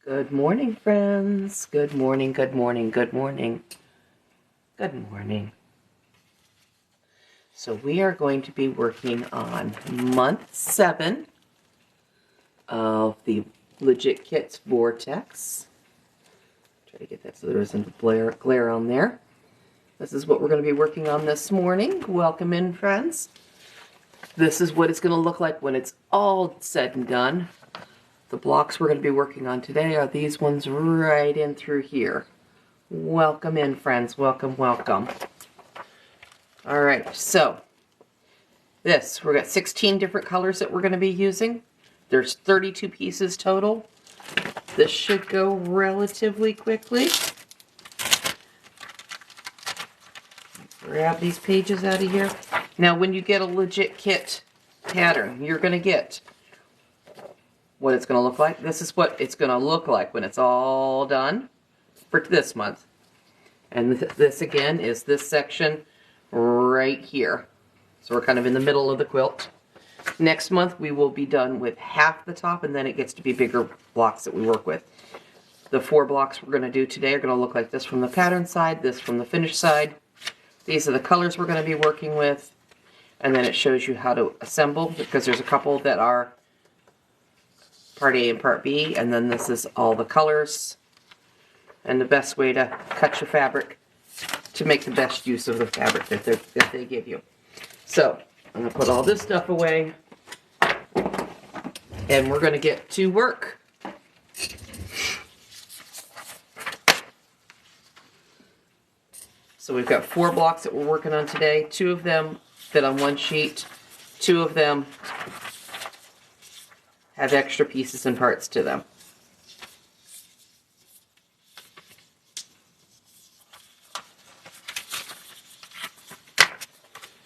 Good morning, friends. Good morning, good morning, good morning, good morning. So we are going to be working on month 7 of the Legit Kits Vortex. Try to get that so there isn't glare on there. This is what we're going to be working on this morning. Welcome in, friends. This is what it's going to look like when it's all said and done. The blocks we're going to be working on today are these ones right in through here. Welcome in, friends. Welcome, welcome. All right, so we've got 16 different colors that we're going to be using. There's 32 pieces total. This should go relatively quickly. Grab these pages out of here. Now, when you get a Legit Kit pattern, you're going to get what it's going to look like. This is what it's going to look like when it's all done for this month. And this again is this section right here. So we're kind of in the middle of the quilt. Next month we will be done with half the top, and then it gets to be bigger blocks that we work with. The 4 blocks we're going to do today are going to look like this from the pattern side, this from the finished side. These are the colors we're going to be working with. And then it shows you how to assemble, because there's a couple that are part A and part B, and then this is all the colors and the best way to cut your fabric to make the best use of the fabric that they give you. So I'm going to put all this stuff away and we're going to get to work. So we've got 4 blocks that we're working on today. 2 of them fit on one sheet. 2 of them have extra pieces and parts to them.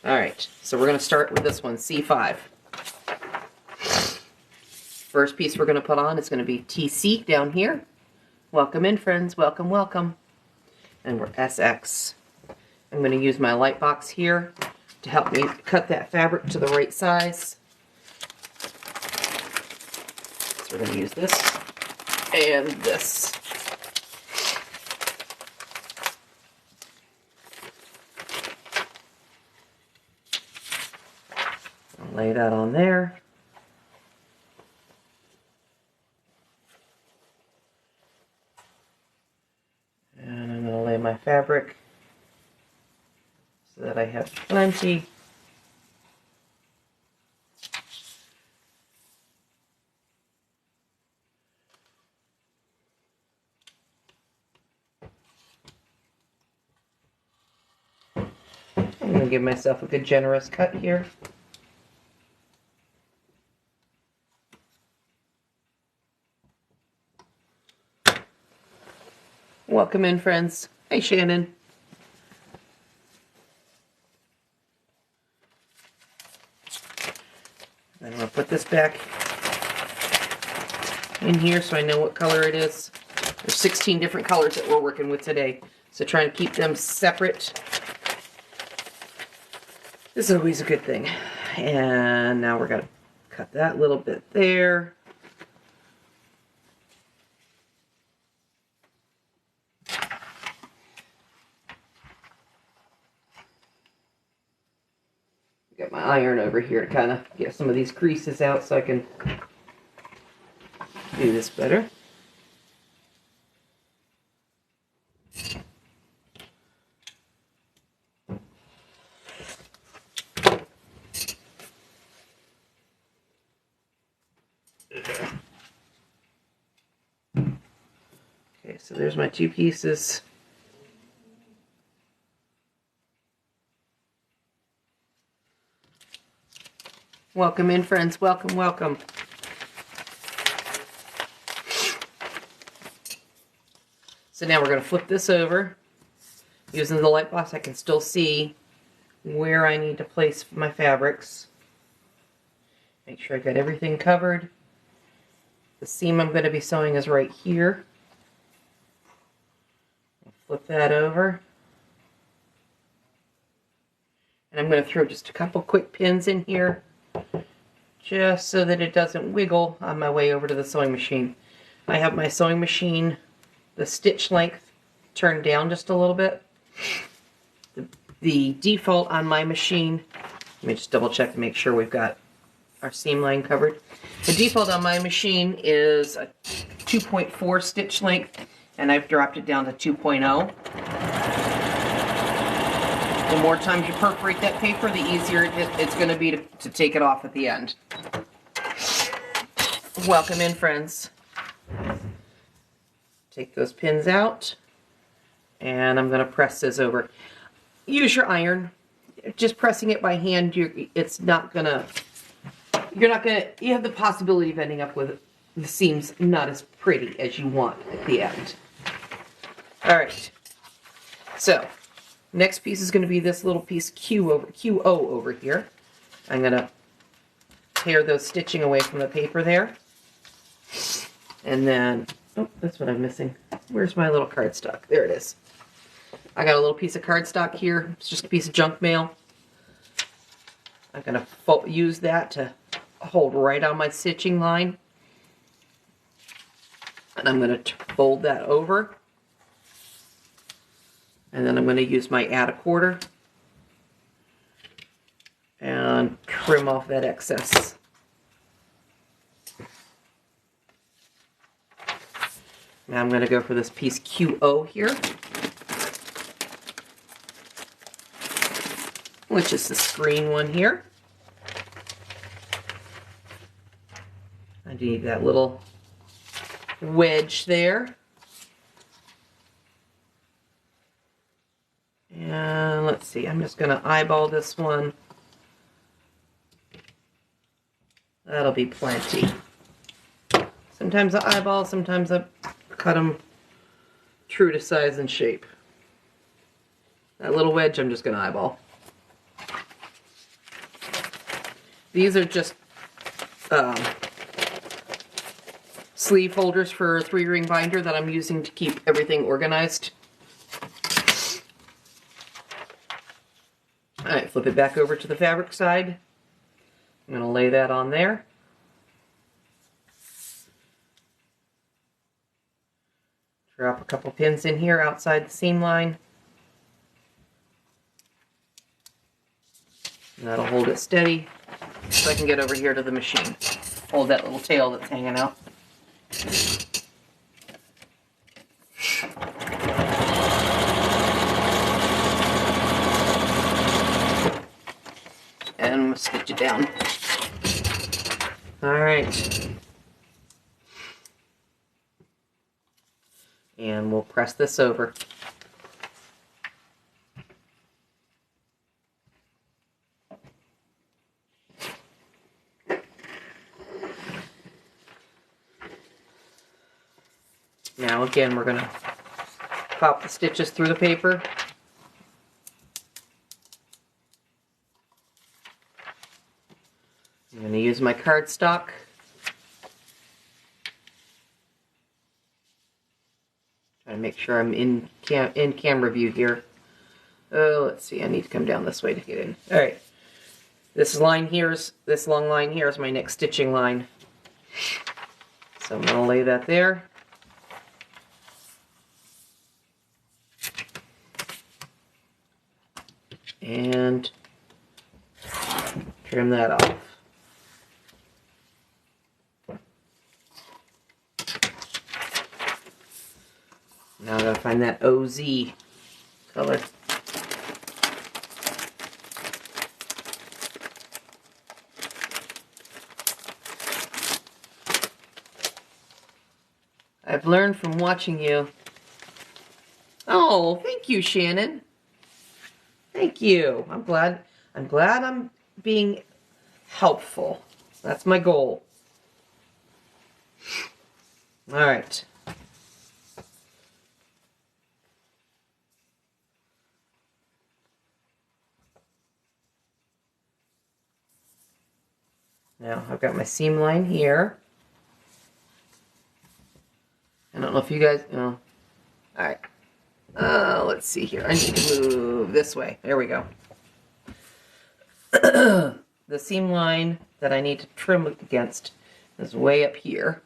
Alright, so we're going to start with this one, C5. First piece we're going to put on is going to be TC down here. Welcome in, friends. Welcome, welcome. And we're SX. I'm going to use my light box here to help me cut that fabric to the right size. So we're going to use this and this. I'll lay that on there. And I'm going to lay my fabric so that I have plenty. I'm going to give myself a good generous cut here. Welcome in, friends. Hey, Shannon. I'm going to put this back in here so I know what color it is. There's 16 different colors that we're working with today, so trying to keep them separate is always a good thing. And now we're going to cut that little bit there. Got my iron over here to kind of get some of these creases out so I can do this better. Okay, so there's my 2 pieces. Welcome in, friends. Welcome, welcome. So now we're going to flip this over. Using the light box, I can still see where I need to place my fabrics. Make sure I got everything covered. The seam I'm going to be sewing is right here. I'll flip that over. And I'm going to throw just a couple quick pins in here, just so that it doesn't wiggle on my way over to the sewing machine. I have my sewing machine, the stitch length turned down just a little bit. The default on my machine, let me just double check to make sure we've got our seam line covered. The default on my machine is a 2.4 stitch length, and I've dropped it down to 2.0. The more times you perforate that paper, the easier it's going to be to take it off at the end. Welcome in, friends. Take those pins out, and I'm going to press this over. Use your iron. Just pressing it by hand, you have the possibility of ending up with the seams not as pretty as you want at the end. All right. So, next piece is going to be this little piece QO over here. I'm going to tear those stitching away from the paper there. And then, oh, that's what I'm missing. Where's my little cardstock? There it is. I got a little piece of cardstock here. It's just a piece of junk mail. I'm going to use that to hold right on my stitching line. And I'm going to fold that over. And then I'm going to use my add a quarter and trim off that excess. Now I'm going to go for this piece QO here, which is this green one here. I need that little wedge there. And let's see, I'm just going to eyeball this one. That'll be plenty. Sometimes I eyeball, sometimes I cut them true to size and shape. That little wedge I'm just going to eyeball. These are just sleeve holders for a 3-ring binder that I'm using to keep everything organized. Alright, flip it back over to the fabric side. I'm going to lay that on there. Drop a couple pins in here outside the seam line. And that'll hold it steady so I can get over here to the machine. Hold that little tail that's hanging out. And we'll stitch it down. Alright. And we'll press this over. Now again, we're going to pop the stitches through the paper. I'm going to use my cardstock. Try to make sure I'm in camera view here. Oh, let's see. I need to come down this way to get in. All right. This long line here is my next stitching line. So I'm going to lay that there. And trim that off. Now I gotta find that OZ color. I've learned from watching you. Oh, thank you, Shannon. Thank you. I'm glad I'm being helpful. That's my goal. All right. Now I've got my seam line here. I don't know if you guys, no. All right. Let's see here. I need to move this way. There we go. The seam line that I need to trim against is way up here.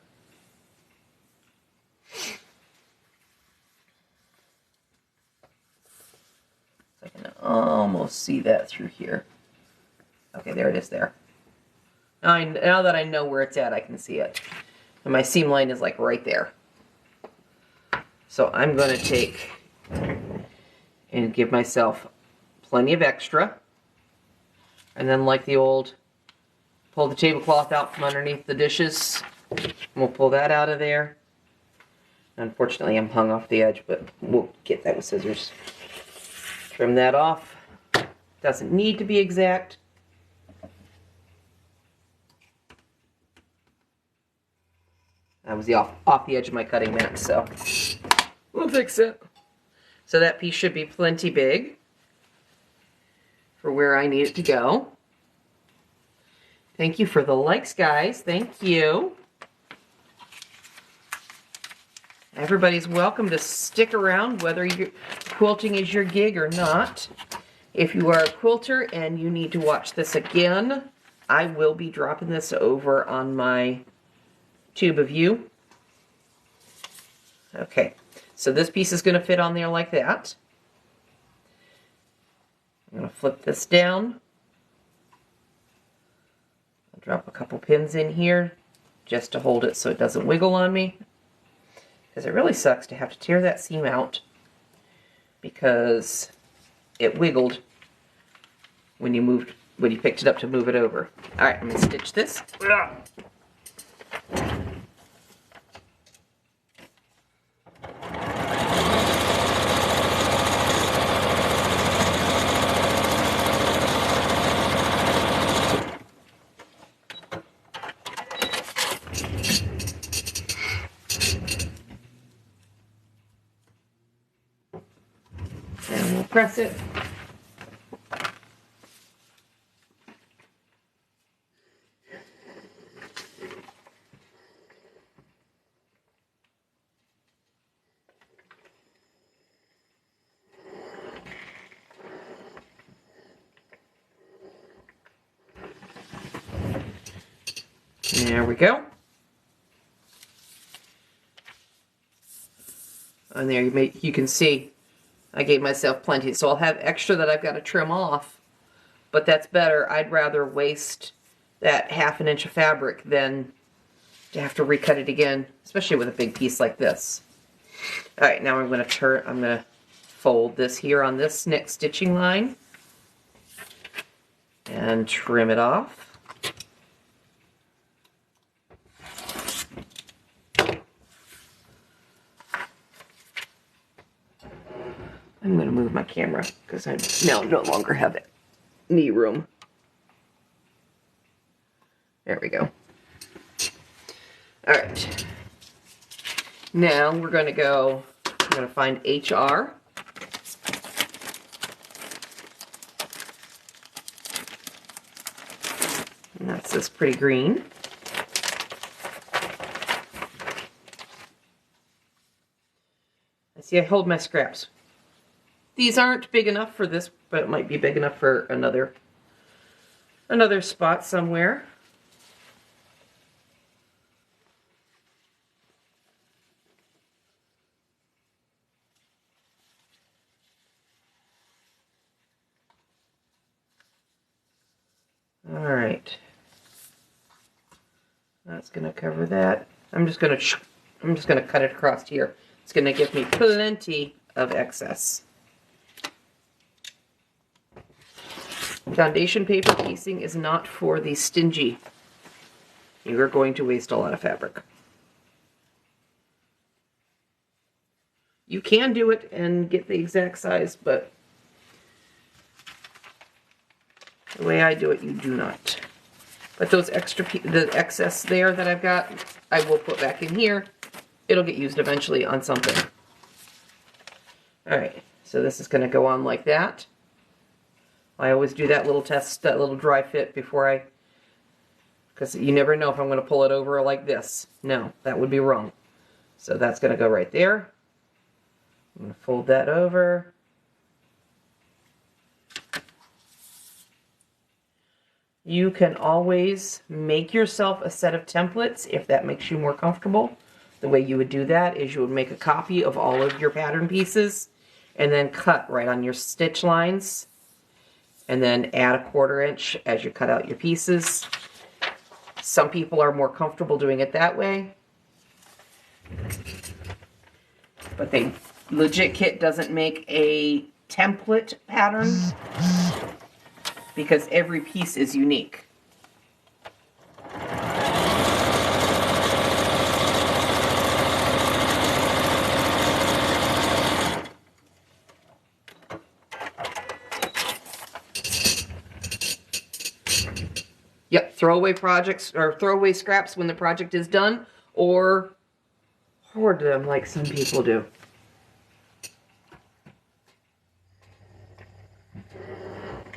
I can almost see that through here. Okay, there it is there. Now that I know where it's at, I can see it. And my seam line is like right there. So I'm going to take and give myself plenty of extra. And then like the old, pull the tablecloth out from underneath the dishes. We'll pull that out of there. Unfortunately, I'm hung off the edge, but we'll get that with scissors. Trim that off. Doesn't need to be exact. That was off the edge of my cutting mat, so we'll fix it. So that piece should be plenty big for where I need it to go. Thank you for the likes, guys. Thank you. Everybody's welcome to stick around, whether quilting is your gig or not. If you are a quilter and you need to watch this again, I will be dropping this over on my tube of you. Okay, so this piece is going to fit on there like that. I'm going to flip this down. I'll drop a couple pins in here just to hold it so it doesn't wiggle on me. Because it really sucks to have to tear that seam out because it wiggled when you picked it up to move it over. All right, I'm going to stitch this. And we'll press it. There we go. And there you can see I gave myself plenty. So I'll have extra that I've got to trim off. But that's better. I'd rather waste that 1/2 inch of fabric than to have to recut it again, especially with a big piece like this. All right, now I'm going to fold this here on this next stitching line and trim it off. I'm going to move my camera because I now no longer have knee room. There we go. All right. Now we're going to go, I'm going to find HR. And that's this pretty green. I see I hold my scraps. These aren't big enough for this, but it might be big enough for another spot somewhere. All right. That's going to cover that. I'm just going to cut it across here. It's going to give me plenty of excess. Foundation paper piecing is not for the stingy. You're going to waste a lot of fabric. You can do it and get the exact size, but the way I do it, you do not. But those the excess there that I've got, I will put back in here. It'll get used eventually on something. All right, so this is going to go on like that. I always do that little test, that little dry fit before because you never know if I'm going to pull it over like this. No, that would be wrong. So that's going to go right there. I'm going to fold that over. You can always make yourself a set of templates if that makes you more comfortable. The way you would do that is you would make a copy of all of your pattern pieces and then cut right on your stitch lines and then add a 1/4 inch as you cut out your pieces. Some people are more comfortable doing it that way, but Legit Kit doesn't make a template pattern because every piece is unique. Yep, throwaway projects or throwaway scraps when the project is done, or hoard them like some people do.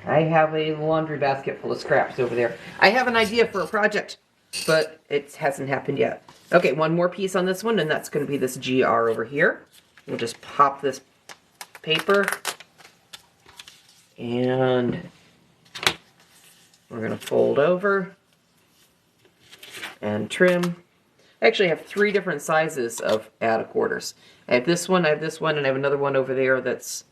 I have a laundry basket full of scraps over there. I have an idea for a project, but it hasn't happened yet. Okay, one more piece on this one, and that's going to be this GR over here. We'll just pop this paper, and we're going to fold over and trim. I actually have 3 different sizes of add-a-quarters. I have this one, and I have another one over there this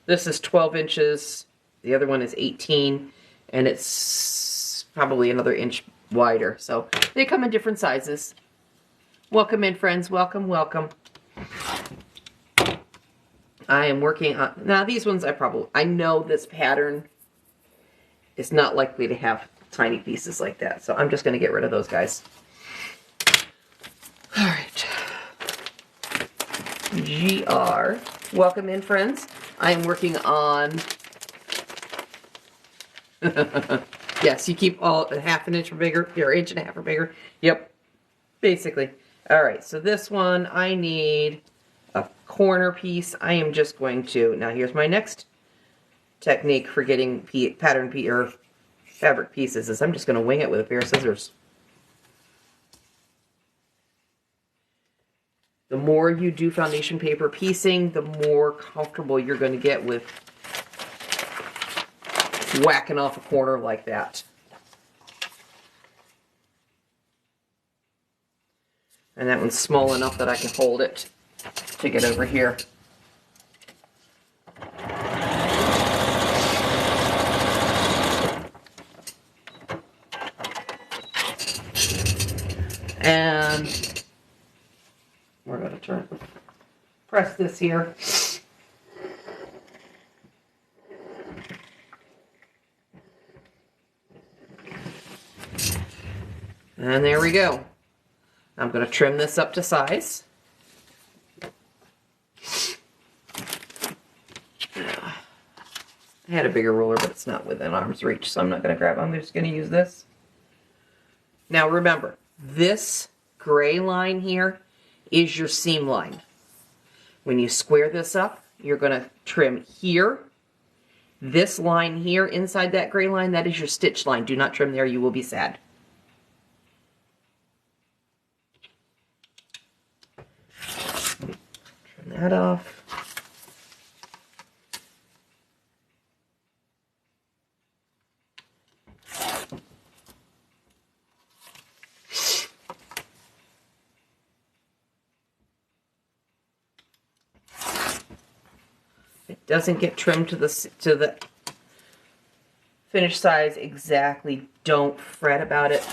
is 12 inches, the other one is 18, and it's probably another inch wider. So they come in different sizes. Welcome in, friends. Welcome, welcome. I am working on, now these ones I know this pattern is not likely to have tiny pieces like that, so I'm just going to get rid of those guys. All right. GR. Welcome in, friends. I am working on... Yes, you keep all 1/2 inch or bigger, or 1.5 inches or bigger. Yep, basically. All right, so this one, I need a corner piece. I am just going to, now here's my next technique for getting pattern fabric pieces, is I'm just going to wing it with a pair of scissors. The more you do foundation paper piecing, the more comfortable you're going to get with whacking off a corner like that. And that one's small enough that I can hold it to get over here. And we're going to press this here. And there we go. I'm going to trim this up to size. I had a bigger ruler, but it's not within arm's reach, so I'm not going to grab it. I'm just going to use this. Now remember, this gray line here is your seam line. When you square this up, you're going to trim here. This line here inside that gray line, that is your stitch line. Do not trim there, you will be sad. Trim that off. It doesn't get trimmed to the finished size exactly. Don't fret about it.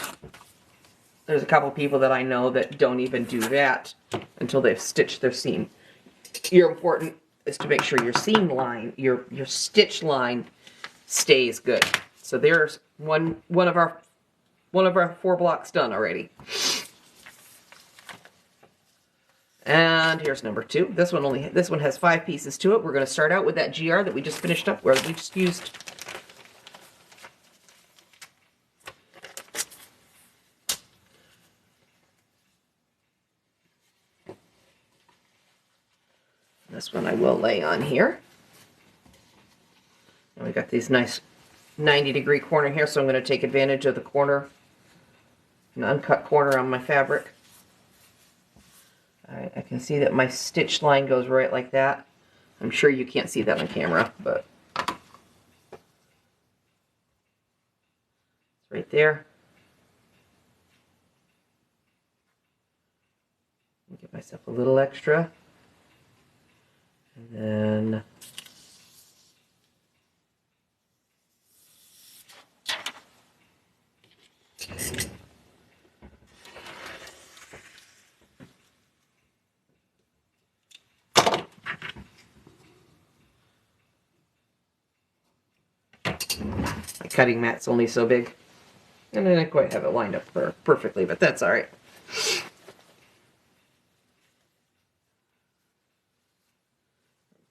There's a couple people that I know that don't even do that until they've stitched their seam. Your important is to make sure your seam line, your stitch line, stays good. So there's one of our 4 blocks done already. And here's number 2. This one has 5 pieces to it. We're going to start out with that GR that we just finished up, where we just used. This one I will lay on here. And we got these nice 90-degree corner here, so I'm going to take advantage of the corner, an uncut corner on my fabric. I can see that my stitch line goes right like that. I'm sure you can't see that on camera, but it's right there. Get my myself a little extra. And then my cutting mat's only so big. And I didn't quite have it lined up perfectly, but that's all right.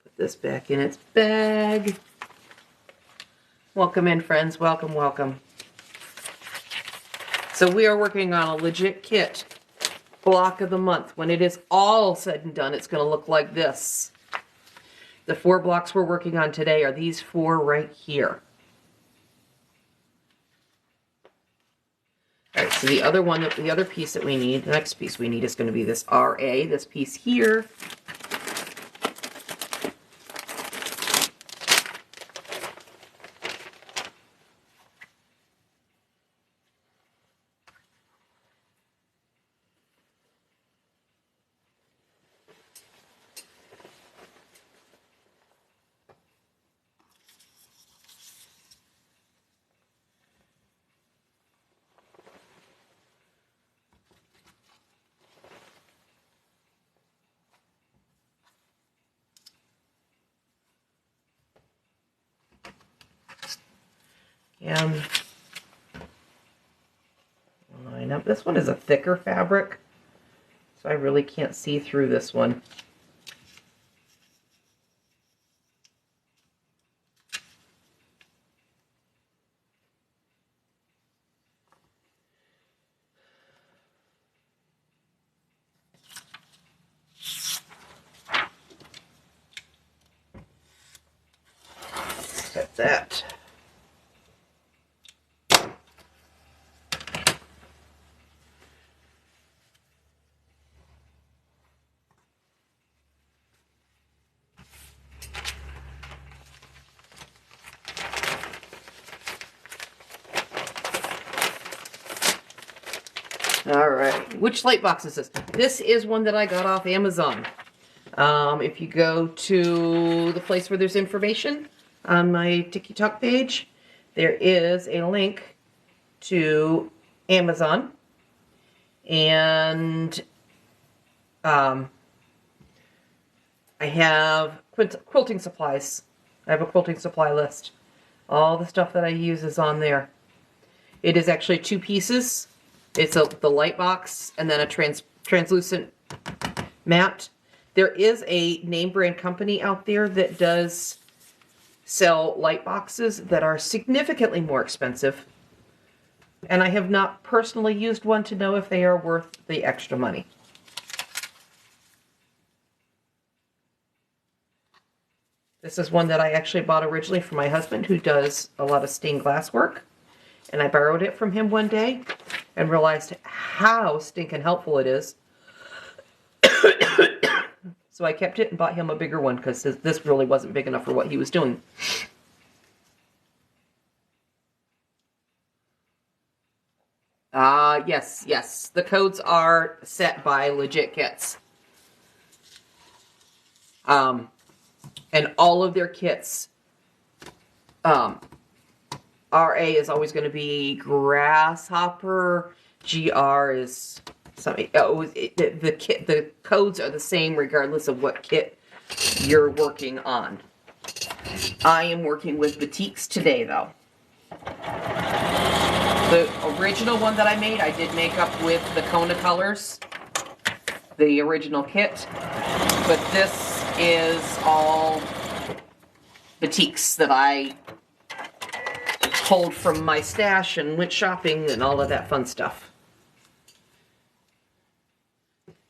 Put this back in its bag. Welcome in, friends. Welcome, welcome. So we are working on a Legit Kit block of the month. When it is all said and done, it's going to look like this. The 4 blocks we're working on today are these 4 right here. All right, so the other piece that we need, the next piece we need is going to be this RA, this piece here. And line up. This one is a thicker fabric, so I really can't see through this one. That's that. All right, which light box is this? This is one that I got off Amazon. If you go to the place where there's information on my TikTok page, there is a link to Amazon, and I have quilting supplies. I have a quilting supply list. All the stuff that I use is on there. It is actually 2 pieces. It's the light box and then a translucent mat. There is a name brand company out there that does sell light boxes that are significantly more expensive. And I have not personally used one to know if they are worth the extra money. This is one that I actually bought originally for my husband, who does a lot of stained glass work. And I borrowed it from him one day and realized how stinking helpful it is. So I kept it and bought him a bigger one because this really wasn't big enough for what he was doing. Yes, yes. The codes are set by Legit Kits. And all of their kits, RA is always going to be grasshopper. GR is something. Oh, the codes are the same regardless of what kit you're working on. I am working with batiks today, though. The original one that I made, I did make up with the Kona colors, the original kit, but this is all batiks that I pulled from my stash and went shopping and all of that fun stuff.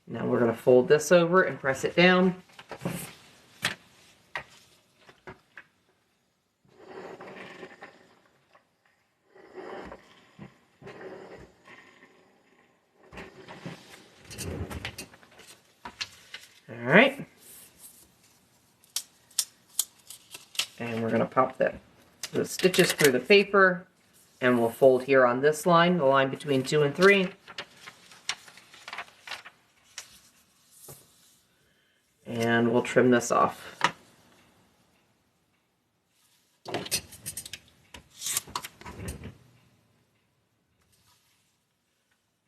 Now we're going to fold this over and press it down. All right. And we're going to pop the stitches through the paper, and we'll fold here on this line, the line between 2 and 3. And we'll trim this off. I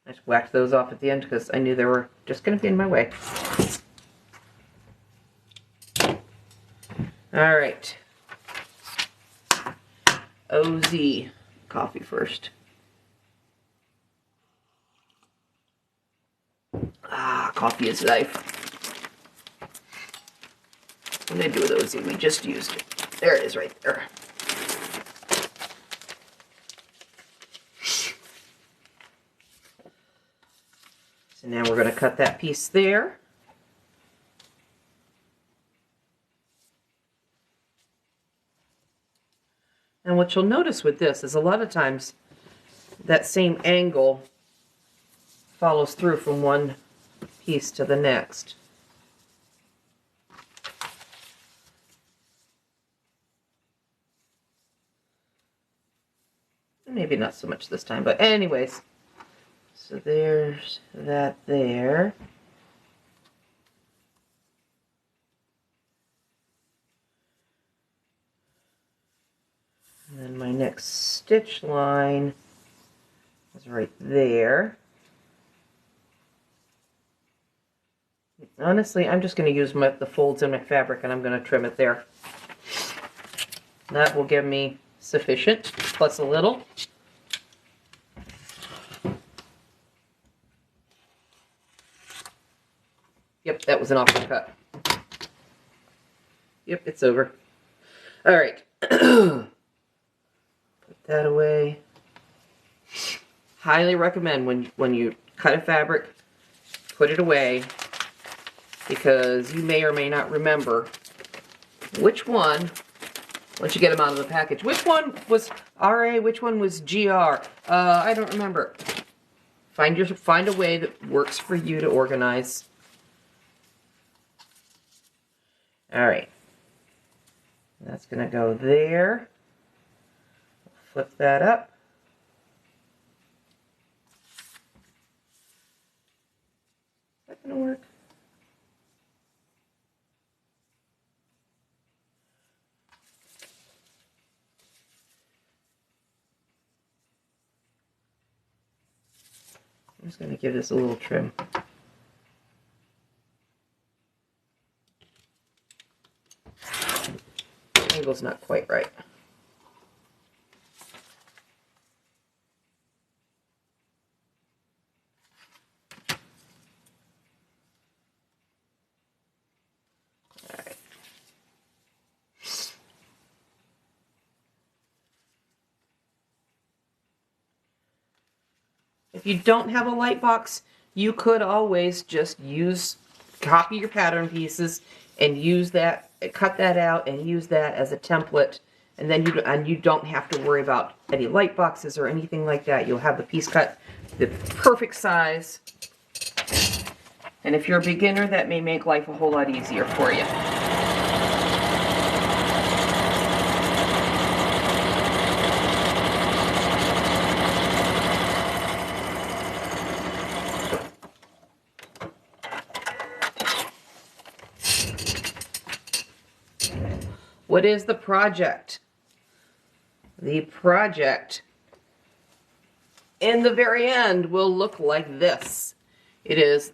just whacked those off at the end because I knew they were just going to be in my way. All right. OZ coffee first. Ah, coffee is life. What did I do with OZ? We just used it. There it is right there. So now we're going to cut that piece there. And what you'll notice with this is a lot of times that same angle follows through from one piece to the next. Maybe not so much this time, but anyways. So there's that there. And then my next stitch line is right there. Honestly, I'm just going to use the folds in my fabric and I'm going to trim it there. That will give me sufficient, plus a little. Yep, that was an awkward cut. Yep, it's over. All right. Put that away. Highly recommend when you cut a fabric, put it away, because you may or may not remember which one, once you get them out of the package, which one was RA, which one was GR. I don't remember. Find a way that works for you to organize. All right. That's going to go there. Flip that up. Is that going to work? I'm just going to give this a little trim. The angle's not quite right. If you don't have a light box, you could always just copy your pattern pieces and use that, cut that out and use that as a template, and then you don't have to worry about any light boxes or anything like that. You'll have the piece cut the perfect size. And if you're a beginner, that may make life a whole lot easier for you. What is the project? The project in the very end will look like this. It is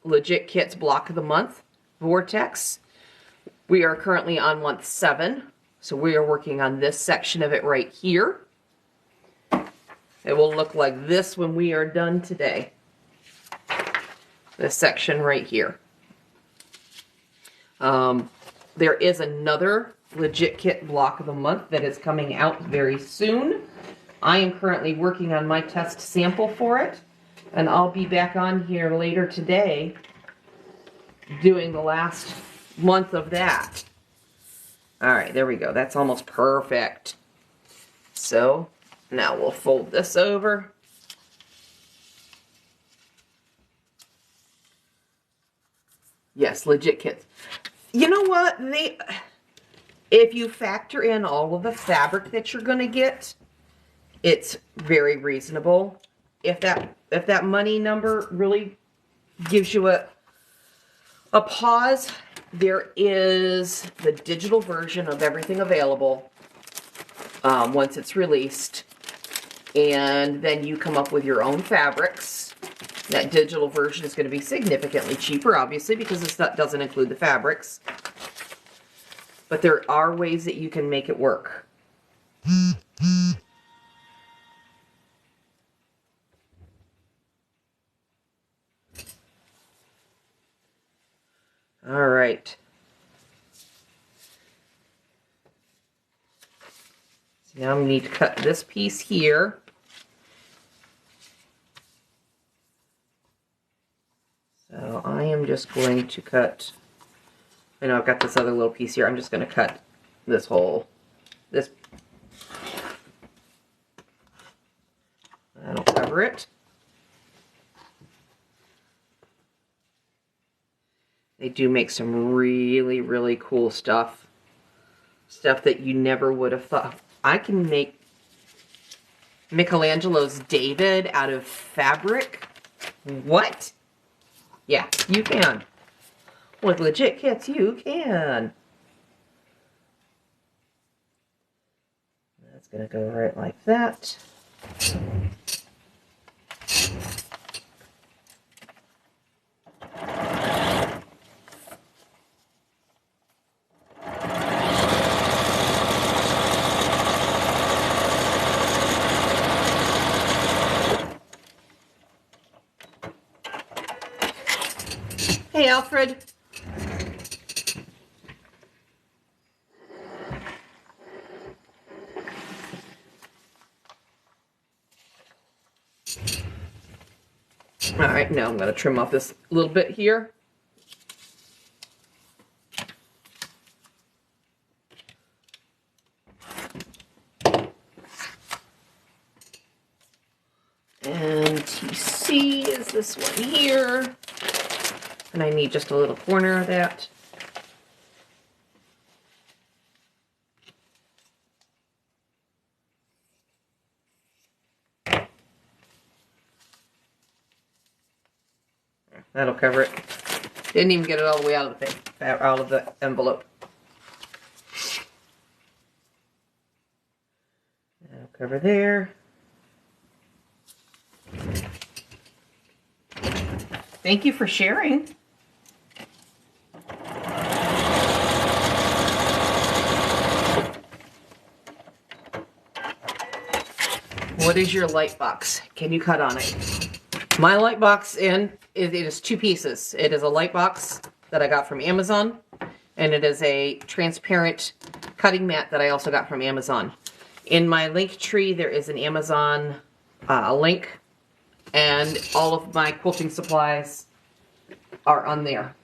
Legit Kits Block of the Month Vortex. We are currently on month 7, so we are working on this section of it right here. It will look like this when we are done today. This section right here. There is another Legit Kit Block of the Month that is coming out very soon. I am currently working on my test sample for it, and I'll be back on here later today doing the last month of that. Alright, there we go. That's almost perfect. So, now we'll fold this over. Yes, Legit Kits. You know what? If you factor in all of the fabric that you're going to get, it's very reasonable. If that money number really gives you a pause, there is the digital version of everything available once it's released. And then you come up with your own fabrics. That digital version is going to be significantly cheaper, obviously, because this doesn't include the fabrics. But there are ways that you can make it work. All right. So now we need to cut this piece here. So I am just going to cut, I know I've got this other little piece here, I'm just going to cut this whole, that'll cover it. They do make some really, really cool stuff. Stuff that you never would have thought. I can make Michelangelo's David out of fabric? What? Yeah, you can. With Legit Kits, you can. That's gonna go right like that. Hey, Alfred. All right, now I'm going to trim off this little bit here. And TC is this one here. And I need just a little corner of that. That'll cover it. Didn't even get it all the way out of the thing, out of the envelope. That'll cover there. Thank you for sharing. What is your light box? Can you cut on it? My light box it is two pieces. It is a light box that I got from Amazon, and it is a transparent cutting mat that I also got from Amazon. In my link tree, there is an Amazon link, and all of my quilting supplies are on there.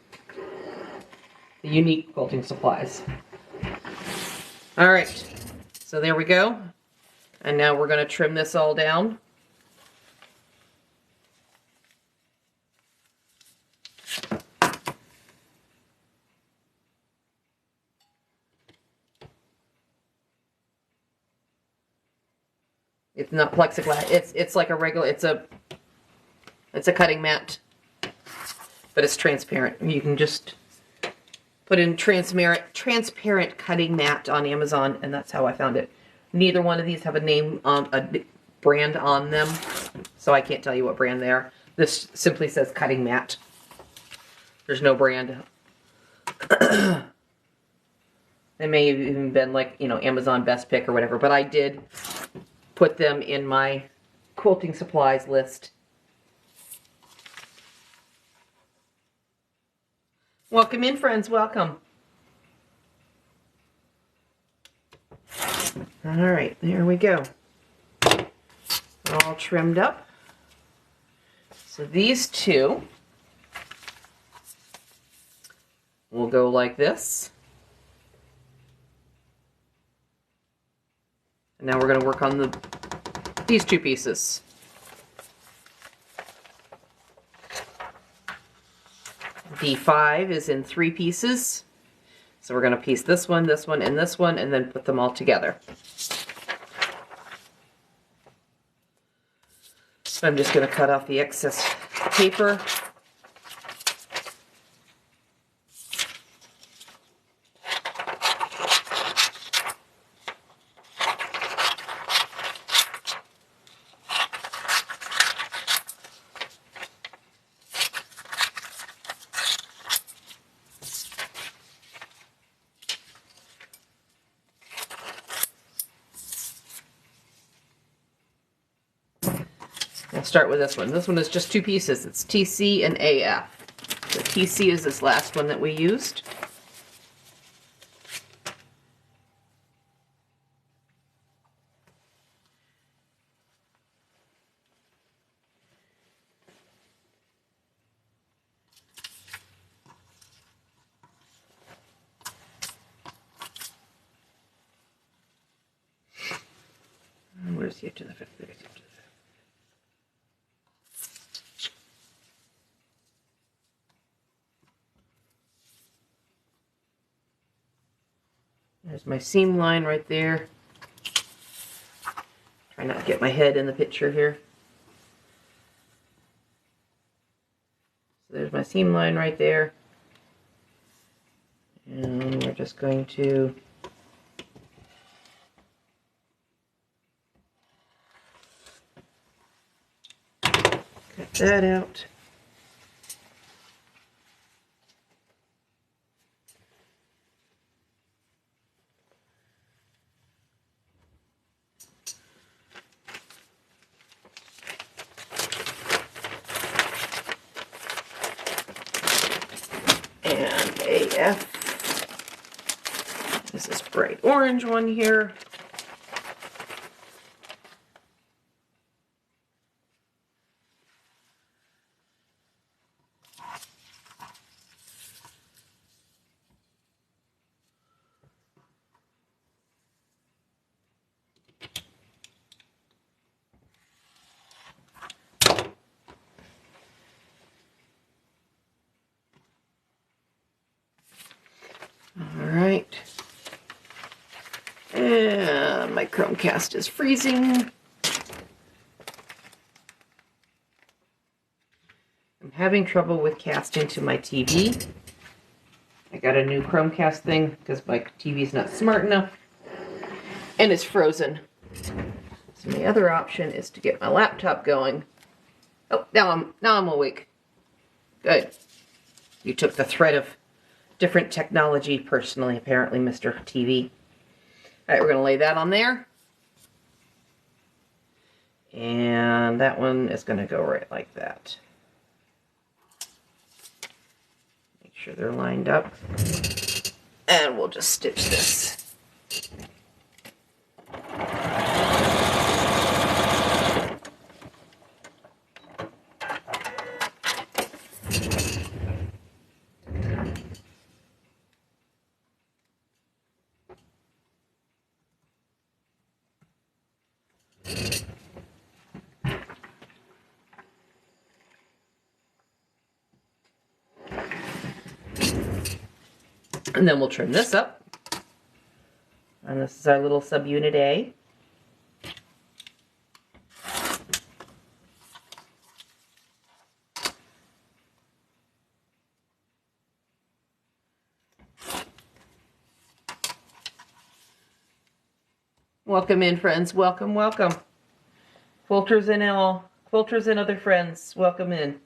The unique quilting supplies. All right, so there we go. And now we're going to trim this all down. It's not plexiglass. It's like a regular. It's a cutting mat, but it's transparent. You can just put in transparent cutting mat on Amazon, and that's how I found it. Neither one of these have a name, a brand on them, so I can't tell you what brand they are. This simply says cutting mat. There's no brand. They may have even been like, you know, Amazon Best Pick or whatever, but I did put them in my quilting supplies list. Welcome in, friends. Welcome. All right, there we go. All trimmed up. So these two will go like this. And now we're going to work on these two pieces. D5 is in 3 pieces. So we're going to piece this one, and this one, and then put them all together. So I'm just going to cut off the excess paper. I'll start with this one. This one is just 2 pieces. It's TC and AF. The TC is this last one that we used. Where's the edge of the fifth? There's the edge of the fifth. There's my seam line right there. Try not to get my head in the picture here. So there's my seam line right there. And we're just going to cut that out. And AF is this bright orange one here. Alright, and my Chromecast is freezing. I'm having trouble with casting to my TV. I got a new Chromecast thing because my TV's not smart enough and it's frozen. So my other option is to get my laptop going. Oh, now I'm awake. Good. You took the thread of different technology personally, apparently, Mr. TV. All right, we're going to lay that on there. And that one is going to go right like that. Make sure they're lined up. And we'll just stitch this. And then we'll trim this up. And this is our little subunit A. Welcome in, friends. Welcome, welcome. Quilters and all. Quilters and other friends. Welcome in.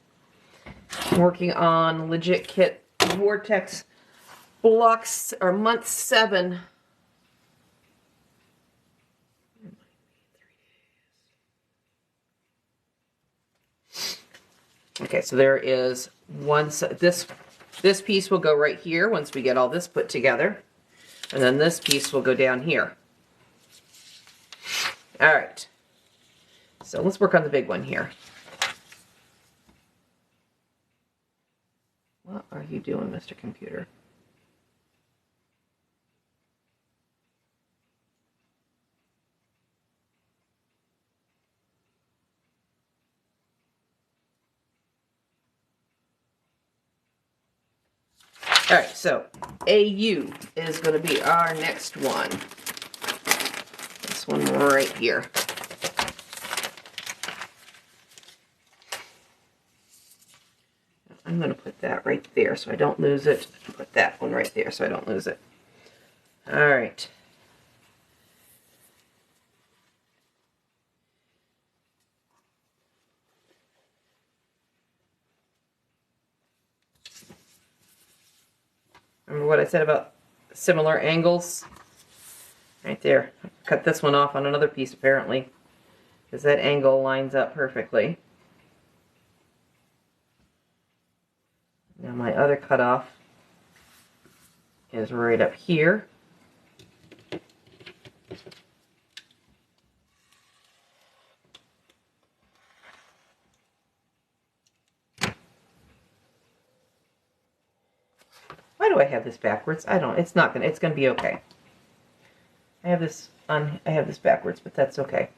I'm working on Legit Kit Vortex blocks, or month 7. Okay, so there is one. This piece will go right here once we get all this put together, and then this piece will go down here. All right. So let's work on the big one here. What are you doing, Mr. Computer? All right, so AU is going to be our next one. This one right here. I'm going to put that right there so I don't lose it. Put that one right there so I don't lose it. All right. Remember what I said about similar angles? Right there. Cut this one off on another piece apparently, because that angle lines up perfectly. Now my other cutoff is right up here. Why do I have this backwards? I don't. It's not gonna. It's gonna be okay. I have this backwards, but that's okay.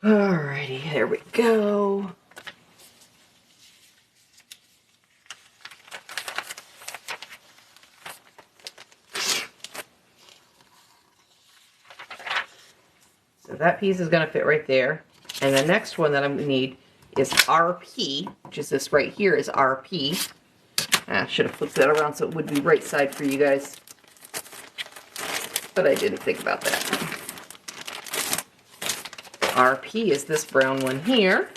Alrighty, there we go. So that piece is going to fit right there. And the next one that I'm going to need is RP, which is this right here is RP. I should have flipped that around so it would be right side for you guys. But I didn't think about that. RP is this brown one here.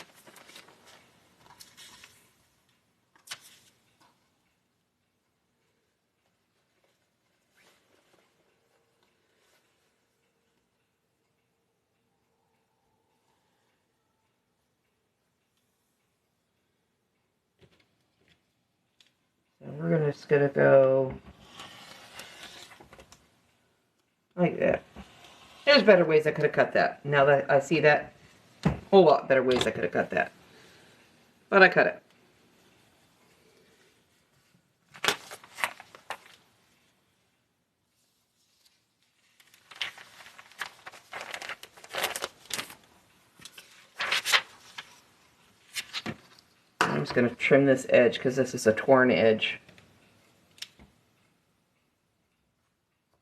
And we're just gonna go like that. There's better ways I could have cut that. Now that I see that, a whole lot better ways I could have cut that. But I cut it. I'm just going to trim this edge because this is a torn edge.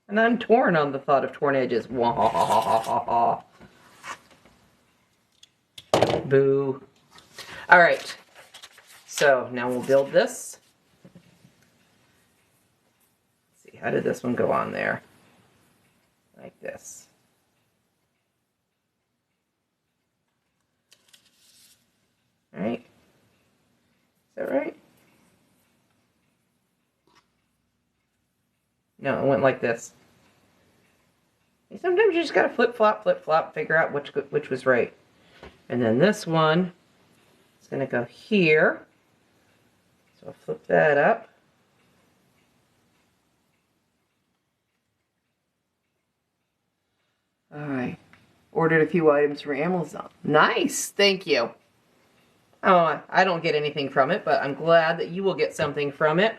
And I'm torn on the thought of torn edges. Wah-ha-ha-ha-ha-ha. Boo. Alright. So now we'll build this. Let's see, how did this one go on there? Like this. Alright. Is that right? No, it went like this. Sometimes you just gotta flip flop, figure out which was right. And then this one is gonna go here. So I'll flip that up. Alright. Ordered a few items from Amazon. Nice! Thank you. Oh, I don't get anything from it, but I'm glad that you will get something from it.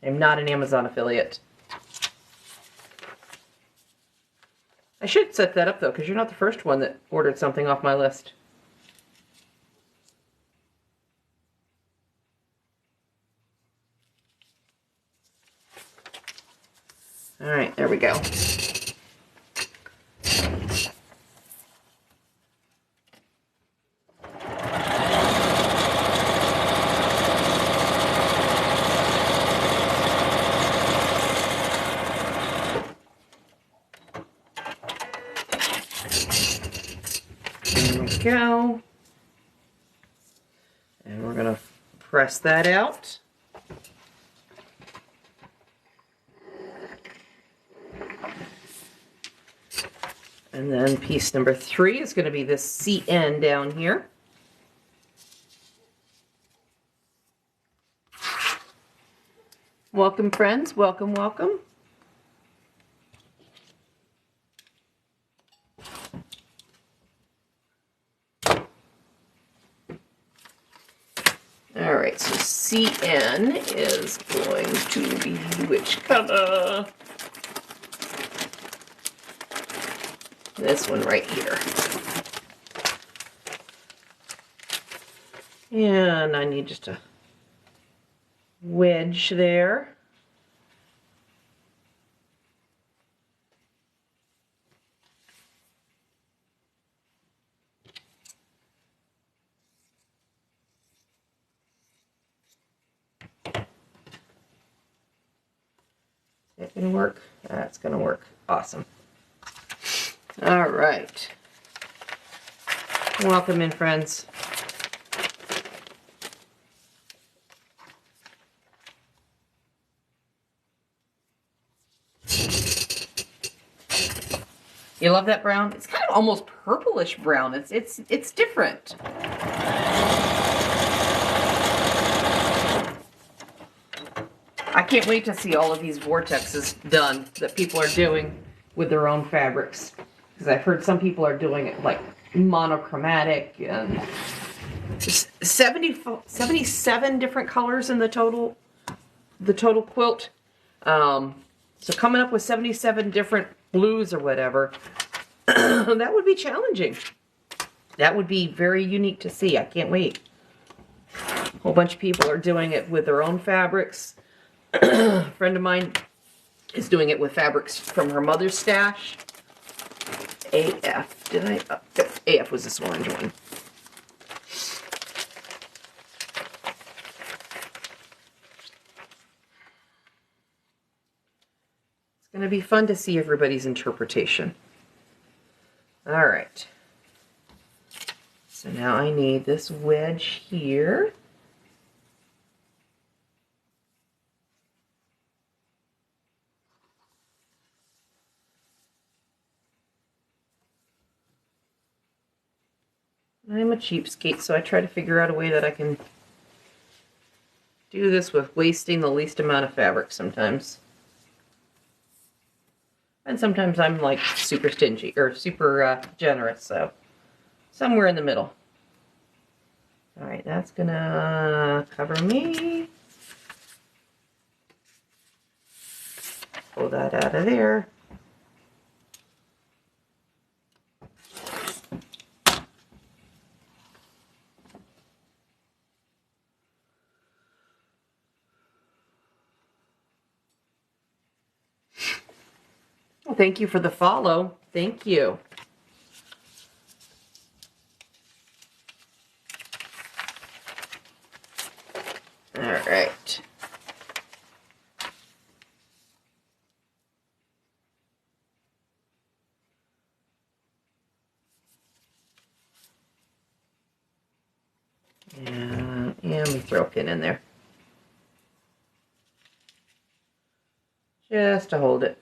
I'm not an Amazon affiliate. I should set that up, though, because you're not the first one that ordered something off my list. Alright, there we go. Go. And we're going to press that out. And then piece number 3 is going to be this CN down here. Welcome, friends. Welcome, welcome. Alright, so CN is going to be which color? This one right here. And I need just a wedge there. Is that going to work? That's going to work. Awesome. All right. Welcome in, friends. You love that brown? It's kind of almost purplish brown. It's different. I can't wait to see all of these vortexes done that people are doing with their own fabrics. Because I've heard some people are doing it like monochromatic and 77 different colors in the total quilt. So coming up with 77 different blues or whatever, that would be challenging. That would be very unique to see. I can't wait. A whole bunch of people are doing it with their own fabrics. A friend of mine is doing it with fabrics from her mother's stash. AF. AF was this orange one. It's going to be fun to see everybody's interpretation. All right. So now I need this wedge here. I'm a cheapskate, so I try to figure out a way that I can do this with wasting the least amount of fabric sometimes. And sometimes I'm like super stingy, or super generous, so somewhere in the middle. Alright, that's gonna cover me. Pull that out of there. Well, thank you for the follow. Thank you. All right. And let me throw a pin in there. Just to hold it.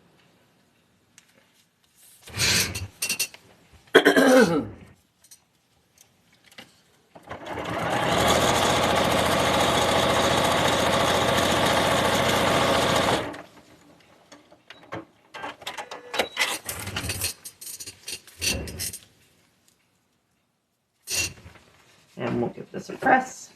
And we'll give this a press.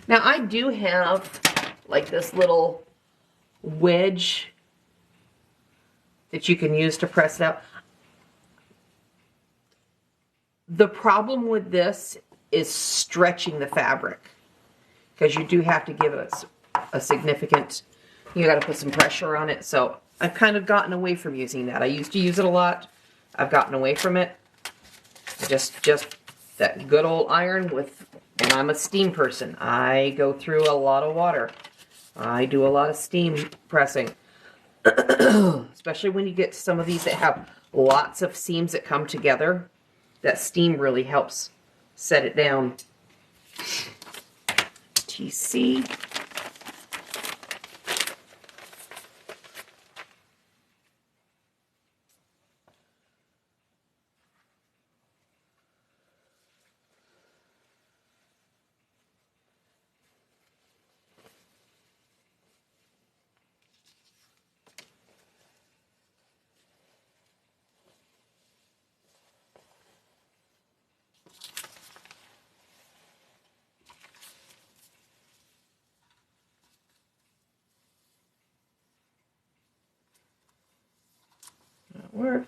Now I do have like this little wedge that you can use to press it out. The problem with this is stretching the fabric, because you do have to give it a significant, you got to put some pressure on it. So I've kind of gotten away from using that. I used to use it a lot. I've gotten away from it. Just that good old iron with, and I'm a steam person. I go through a lot of water. I do a lot of steam pressing. Especially when you get to some of these that have lots of seams that come together. That steam really helps set it down. TC.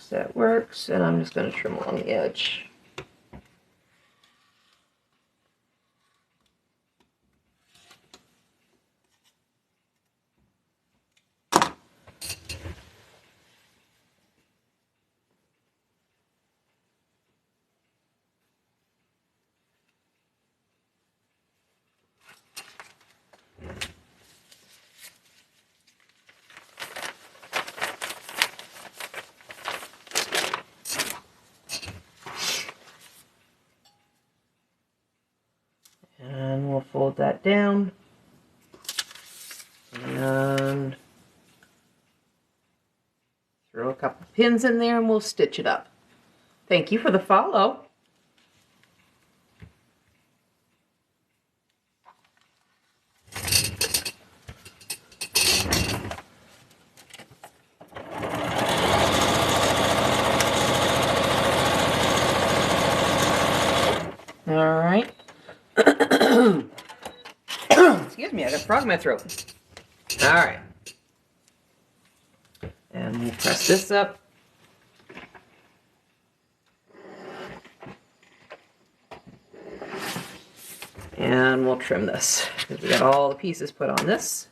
That works, and I'm just going to trim along the edge. hold that down. And throw a couple pins in there and we'll stitch it up. Thank you for the follow. All right. Excuse me, I got a frog in my throat. All right. And we'll press this up. And we'll trim this because we got all the pieces put on this.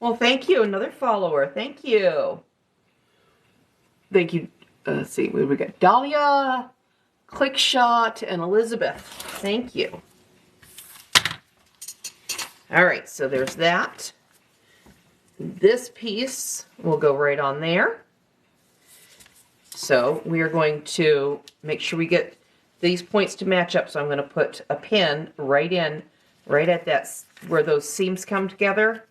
Well, thank you. Another follower. Thank you. Thank you. Let's see. What do we got? Dahlia, Clickshot, and Elizabeth. Thank you. All right. So there's that. This piece will go right on there. So we are going to make sure we get these points to match up. So I'm going to put a pin right at that where those seams come together.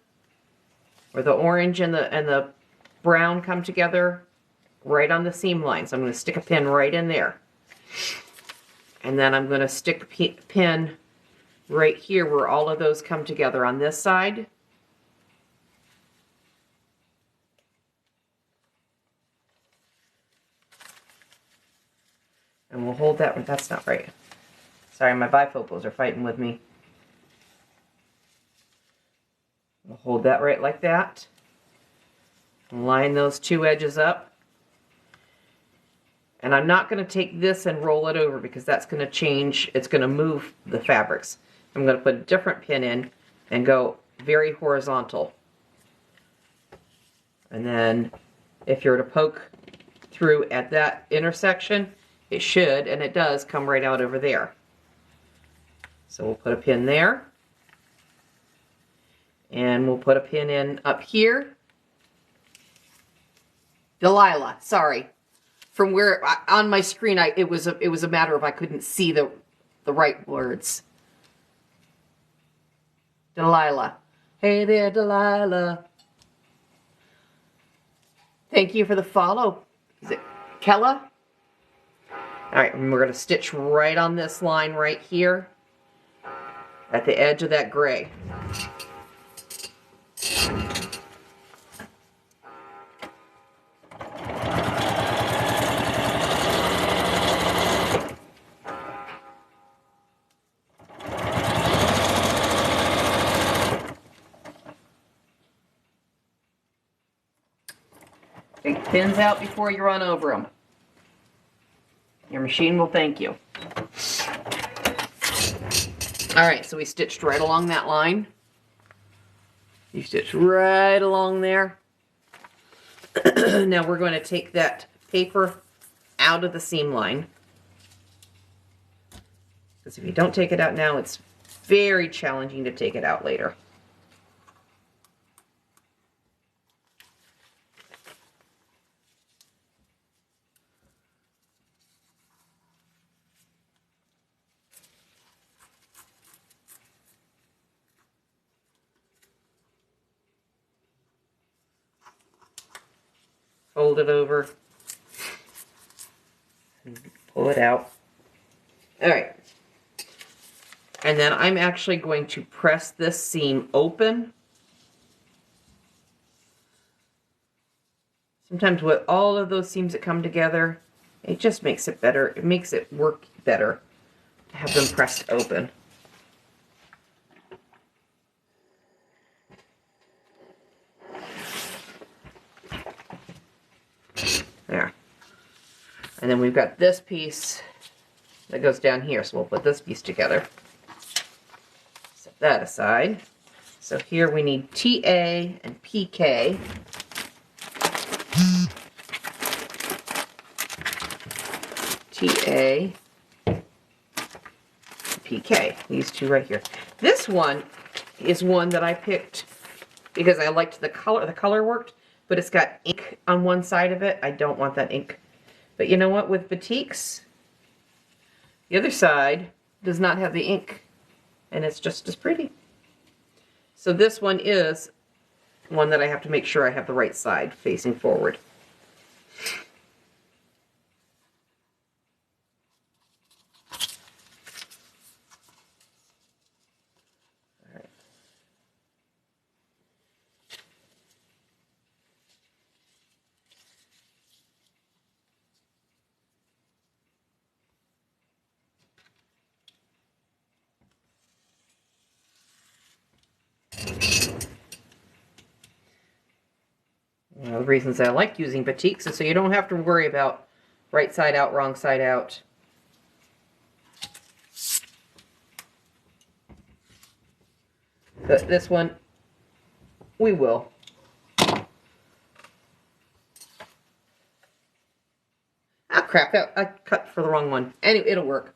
Where the orange and the brown come together, right on the seam line. So I'm going to stick a pin right in there. And then I'm going to stick a pin right here where all of those come together on this side. And we'll hold that one. That's not right. Sorry, my bifocals are fighting with me. We'll hold that right like that. Line those two edges up. And I'm not going to take this and roll it over because that's going to change. It's going to move the fabrics. I'm going to put a different pin in and go very horizontal. And then if you're to poke through at that intersection, it should, and it does, come right out over there. So we'll put a pin there. And we'll put a pin in up here. Delilah, sorry. From where on my screen, it was a matter of I couldn't see the right words. Delilah. Hey there, Delilah. Thank you for the follow. Is it Kella? All right, and we're going to stitch right on this line right here at the edge of that gray. Take the pins out before you run over them. Your machine will thank you. Alright, so we stitched right along that line. You stitch right along there. Now we're going to take that paper out of the seam line. Because if you don't take it out now, it's very challenging to take it out later. Fold it over, and pull it out. All right. And then I'm actually going to press this seam open. Sometimes with all of those seams that come together, it just makes it better. It makes it work better to have them pressed open. There. And then we've got this piece that goes down here, so we'll put this piece together. Set that aside. So here we need TA and PK. TA, PK, these two right here. This one is one that I picked because I liked the color worked, but it's got ink on one side of it. I don't want that ink. But you know what, with batiks, the other side does not have the ink, and it's just as pretty. So this one is one that I have to make sure I have the right side facing forward. One of the reasons I like using batiks is so you don't have to worry about right side out, wrong side out. But this one, we will. Ah, crap, I cut for the wrong one. Anyway, it'll work.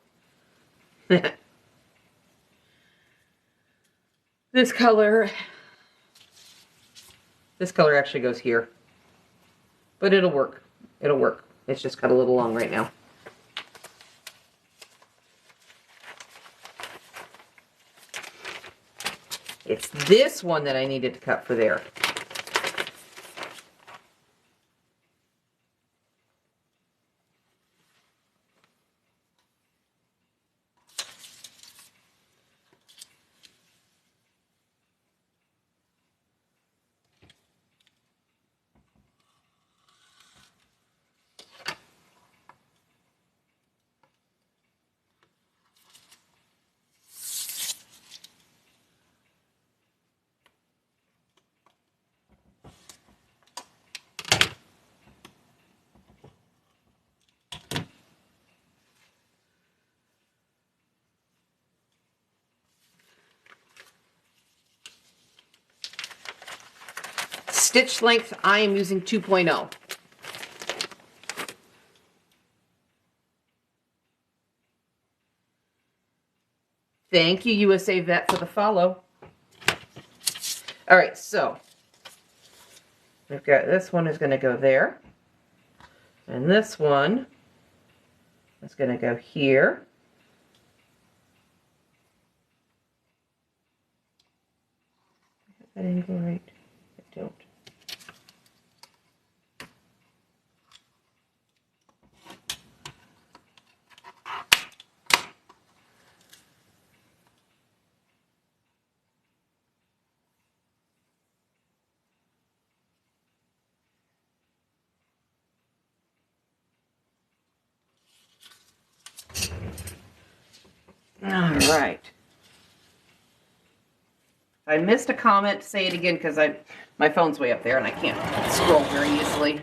This color actually goes here. But it'll work. It'll work. It's just cut a little long right now. It's this one that I needed to cut for there. Stitch length, I am using 2.0. Thank you, USA Vet, for the follow. All right, so we've got this one is going to go there. And this one is going to go here. That angle right? I don't. All right. I missed a comment. Say it again because my phone's way up there and I can't scroll very easily.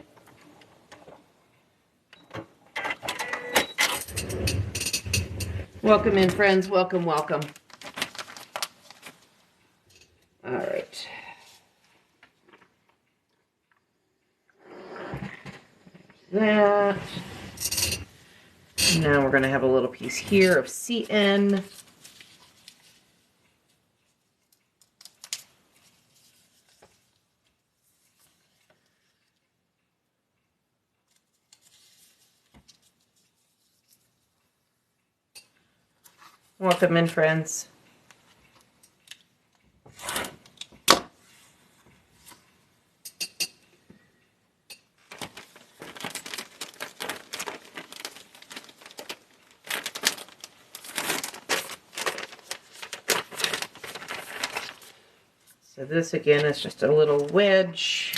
Welcome in, friends. Welcome, welcome. All right. That. Now we're going to have a little piece here of CN. Welcome in, friends. So this again is just a little wedge.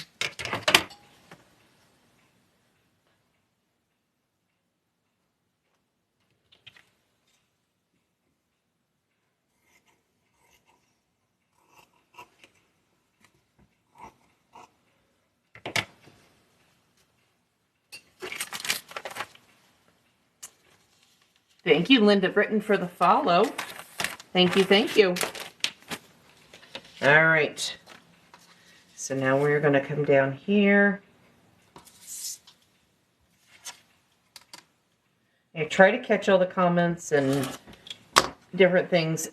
Thank you, Linda Britton, for the follow. Thank you, thank you. All right. So now we're going to come down here. I try to catch all the comments and different things.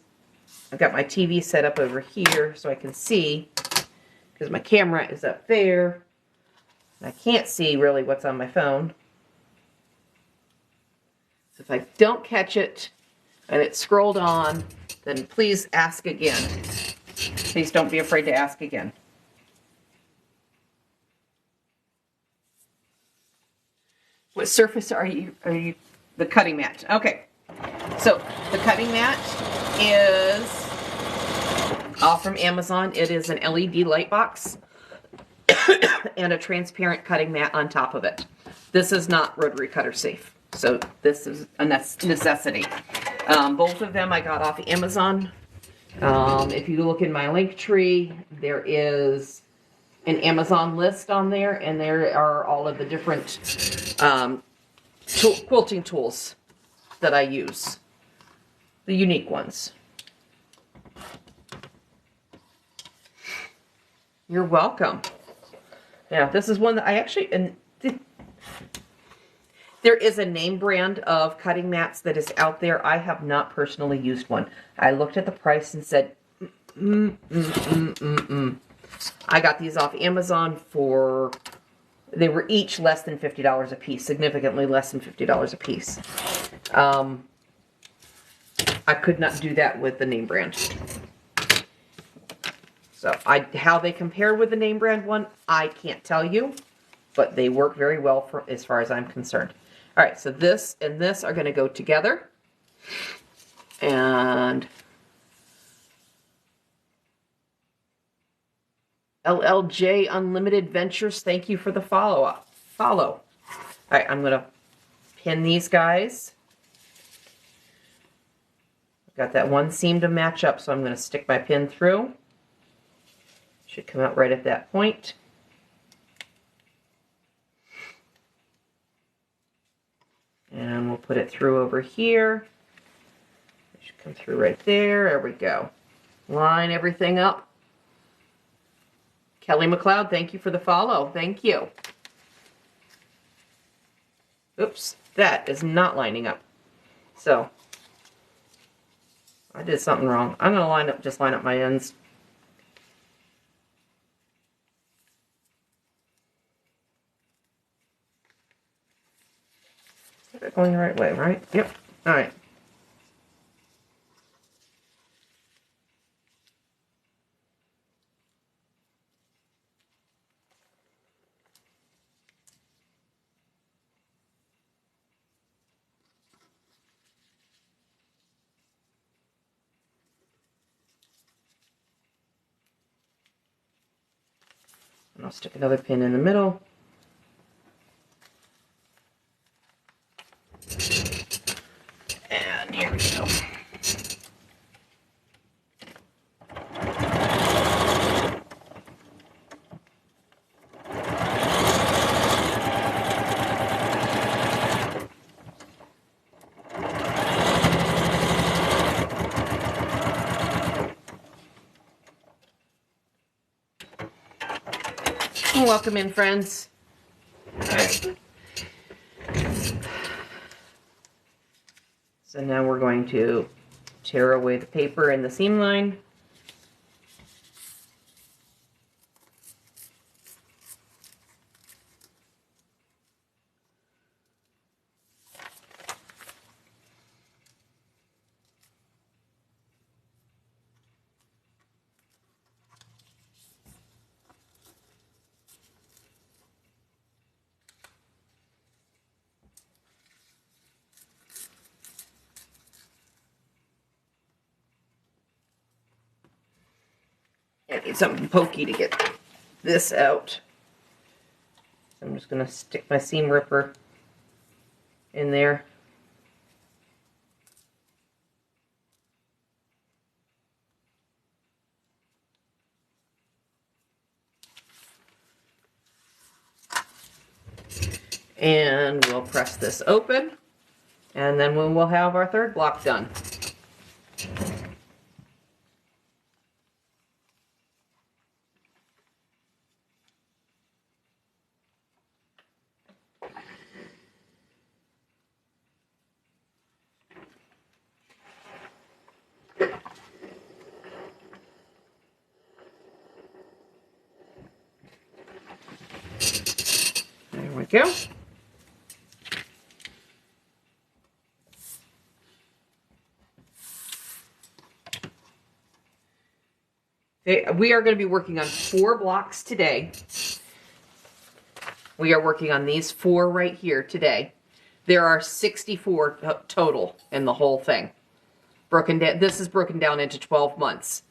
I've got my TV set up over here so I can see, because my camera is up there. I can't see really what's on my phone. So if I don't catch it and it's scrolled on, then please ask again. Please don't be afraid to ask again. What surface are you the cutting mat? Okay. So the cutting mat is all from Amazon. It is an LED light box and a transparent cutting mat on top of it. This is not rotary cutter safe, so this is a necessity. Both of them I got off Amazon. If you look in my link tree, there is an Amazon list on there, and there are all of the different quilting tools that I use, the unique ones. You're welcome. Yeah, this is one that I actually, and there is a name brand of cutting mats that is out there. I have not personally used one. I looked at the price and said, I got these off Amazon for, they were each less than $50 a piece, significantly less than $50 a piece. I could not do that with the name brand. So how they compare with the name brand one, I can't tell you, but they work very well for as far as I'm concerned. All right, so this and this are going to go together, and LLJ Unlimited Ventures, thank you for the follow. All right, I'm going to pin these guys. I've got that one seam to match up, so I'm going to stick my pin through. Should come out right at that point. And we'll put it through over here. It should come through right there. There we go. Line everything up. Kelly McLeod, thank you for the follow. Thank you. Oops, that is not lining up. So, I did something wrong. I'm going to just line up my ends. Is it going the right way, right? Yep. All right. And I'll stick another pin in the middle. And here we go. Welcome in, friends. All right. So now we're going to tear away the paper and the seam line. I need something pokey to get this out. I'm just going to stick my seam ripper in there. And we'll press this open, and then we will have our third block done. we go. We are going to be working on 4 blocks today. We are working on these 4 right here today. There are 64 total in the whole thing. Broken down. This is broken down into 12 months.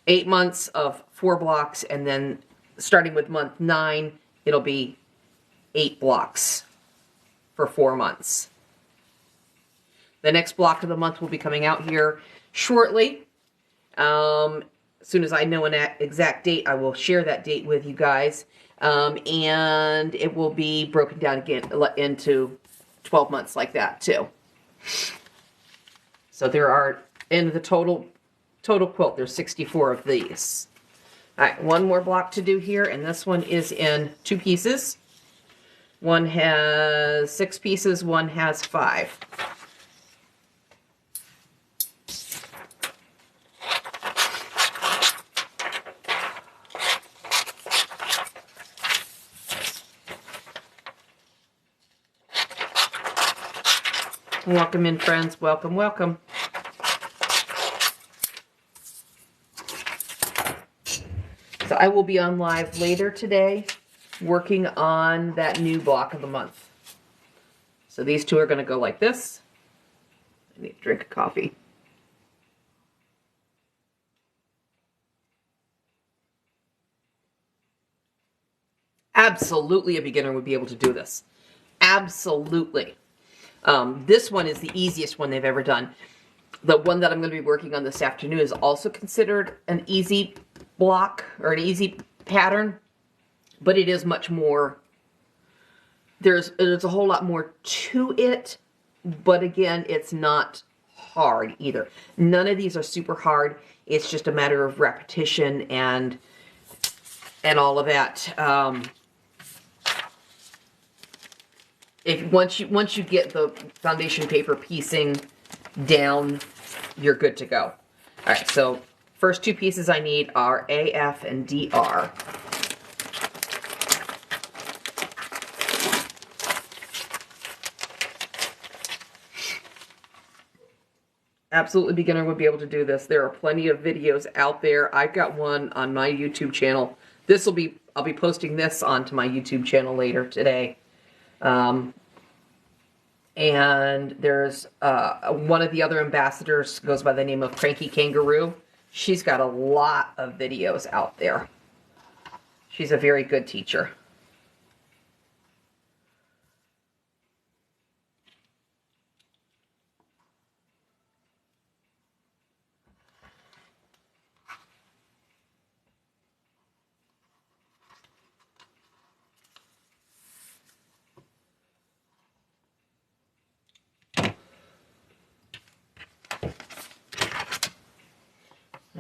8 months of 4 blocks, and then starting with month 9, it'll be 8 blocks for 4 months. The next block of the month will be coming out here shortly. As soon as I know an exact date, I will share that date with you guys. And it will be broken down again into 12 months like that too. So there are, in the total quilt, there's 64 of these. All right, one more block to do here, and this one is in 2 pieces. One has 6 pieces, one has 5. Welcome in, friends. Welcome, welcome. So I will be on live later today working on that new block of the month. So these 2 are going to go like this. I need to drink a coffee. Absolutely a beginner would be able to do this. Absolutely. This one is the easiest one they've ever done. The one that I'm going to be working on this afternoon is also considered an easy block or an easy pattern, but it is much more, there's a whole lot more to it, but again, it's not hard either. None of these are super hard. It's just a matter of repetition and all of that. Once you get the foundation paper piecing down, you're good to go. All right, so first 2 pieces I need are AF and DR. Absolutely beginner would be able to do this. There are plenty of videos out there. I've got one on my YouTube channel. I'll be posting this onto my YouTube channel later today. And there's one of the other ambassadors goes by the name of Cranky Kangaroo. She's got a lot of videos out there. She's a very good teacher.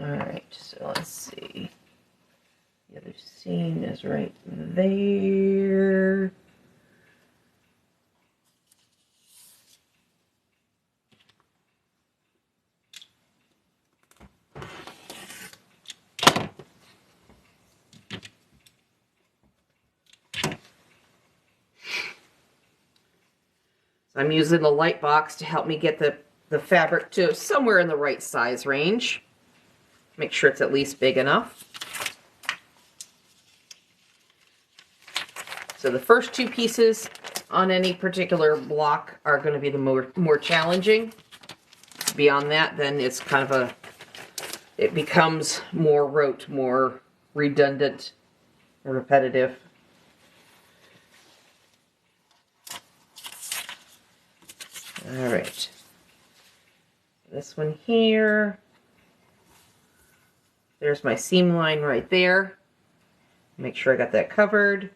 Alright, so let's see. The other seam is right there. So I'm using the light box to help me get the fabric to somewhere in the right size range. Make sure it's at least big enough. So the first 2 pieces on any particular block are going to be the more challenging. Beyond that, then it's kind of it becomes more rote, more redundant, repetitive. All right. This one here. There's my seam line right there. Make sure I got that covered.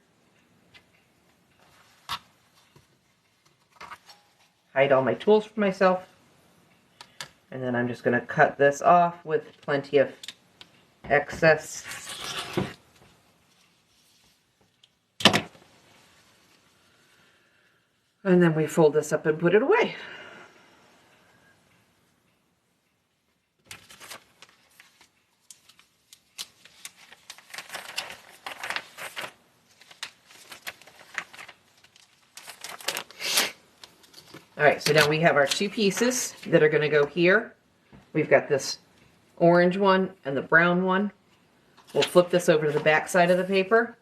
Hide all my tools for myself. And then I'm just going to cut this off with plenty of excess. And then we fold this up and put it away. All right, so now we have our two pieces that are going to go here. We've got this orange one and the brown one. We'll flip this over to the back side of the paper.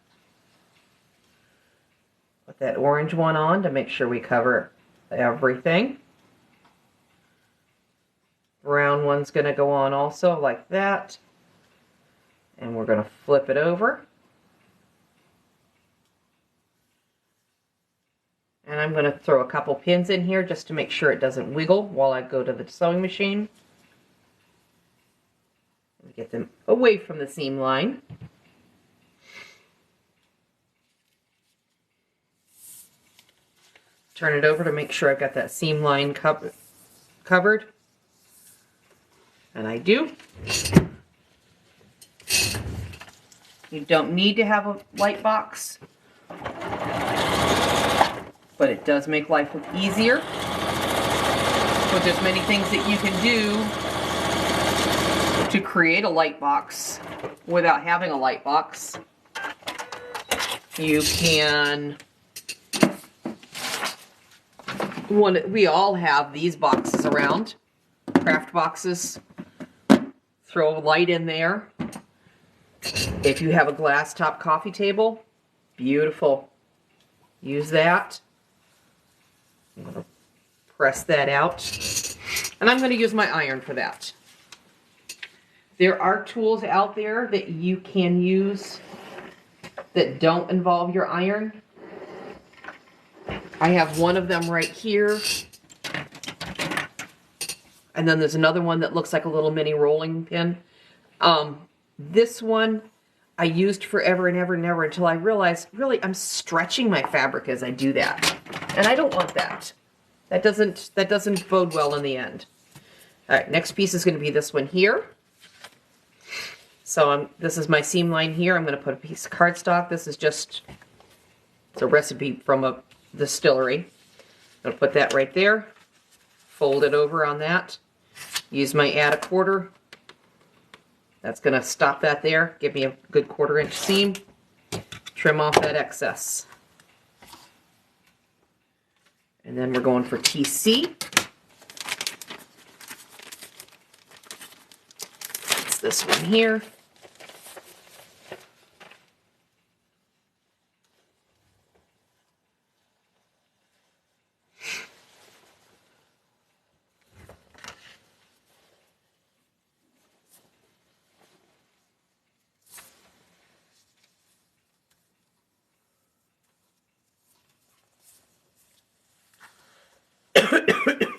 Put that orange one on to make sure we cover everything. Brown one's going to go on also like that. And we're going to flip it over. And I'm going to throw a couple pins in here just to make sure it doesn't wiggle while I go to the sewing machine. Get them away from the seam line. Turn it over to make sure I've got that seam line covered. And I do. You don't need to have a light box, but it does make life look easier. So there's many things that you can do to create a light box without having a light box. You can, we all have these boxes around, craft boxes. Throw light in there. If you have a glass top coffee table, beautiful. Use that. I'm going to press that out. And I'm going to use my iron for that. There are tools out there that you can use that don't involve your iron. I have one of them right here. And then there's another one that looks like a little mini rolling pin. This one I used forever and ever and ever until I realized, really, I'm stretching my fabric as I do that. And I don't want that. That doesn't bode well in the end. All right, next piece is going to be this one here. So this is my seam line here. I'm going to put a piece of cardstock. This is just, it's a recipe from a distillery. I'm going to put that right there. Fold it over on that. Use my add a quarter. That's going to stop that there. Give me a good 1/4 inch seam. Trim off that excess. And then we're going for TC. It's this one here.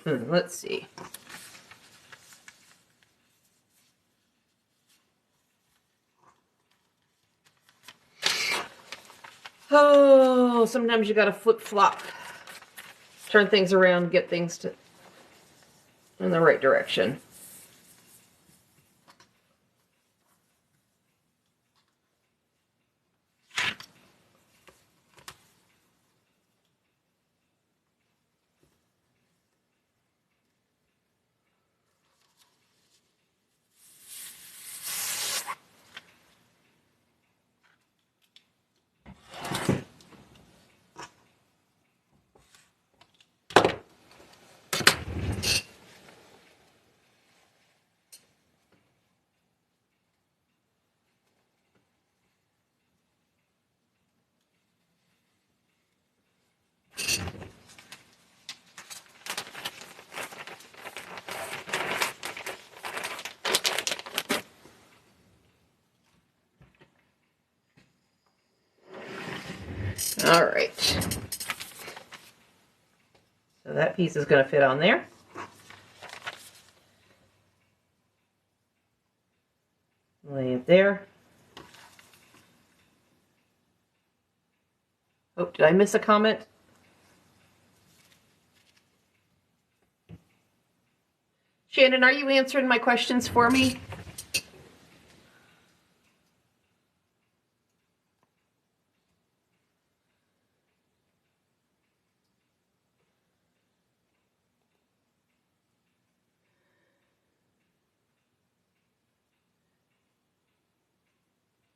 Let's see. Oh, sometimes you gotta flip-flop. Turn things around, get things in the right direction. All right. So that piece is going to fit on there. Lay it there. Oh, did I miss a comment? Shannon, are you answering my questions for me?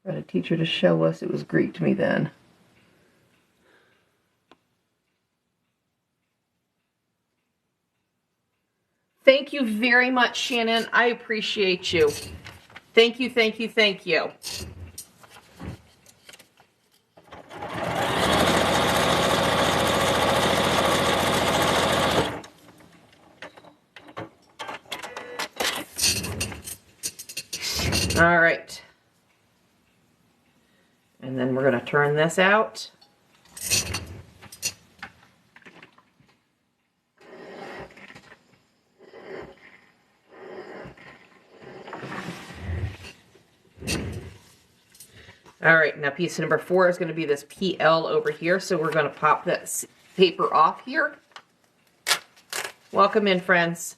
I had a teacher to show us. It was Greek to me then. Thank you very much, Shannon. I appreciate you. Thank you, thank you, thank you. All right. And then we're going to turn this out. All right, now piece number 4 is going to be this PL over here. So we're going to pop that paper off here. Welcome in, friends.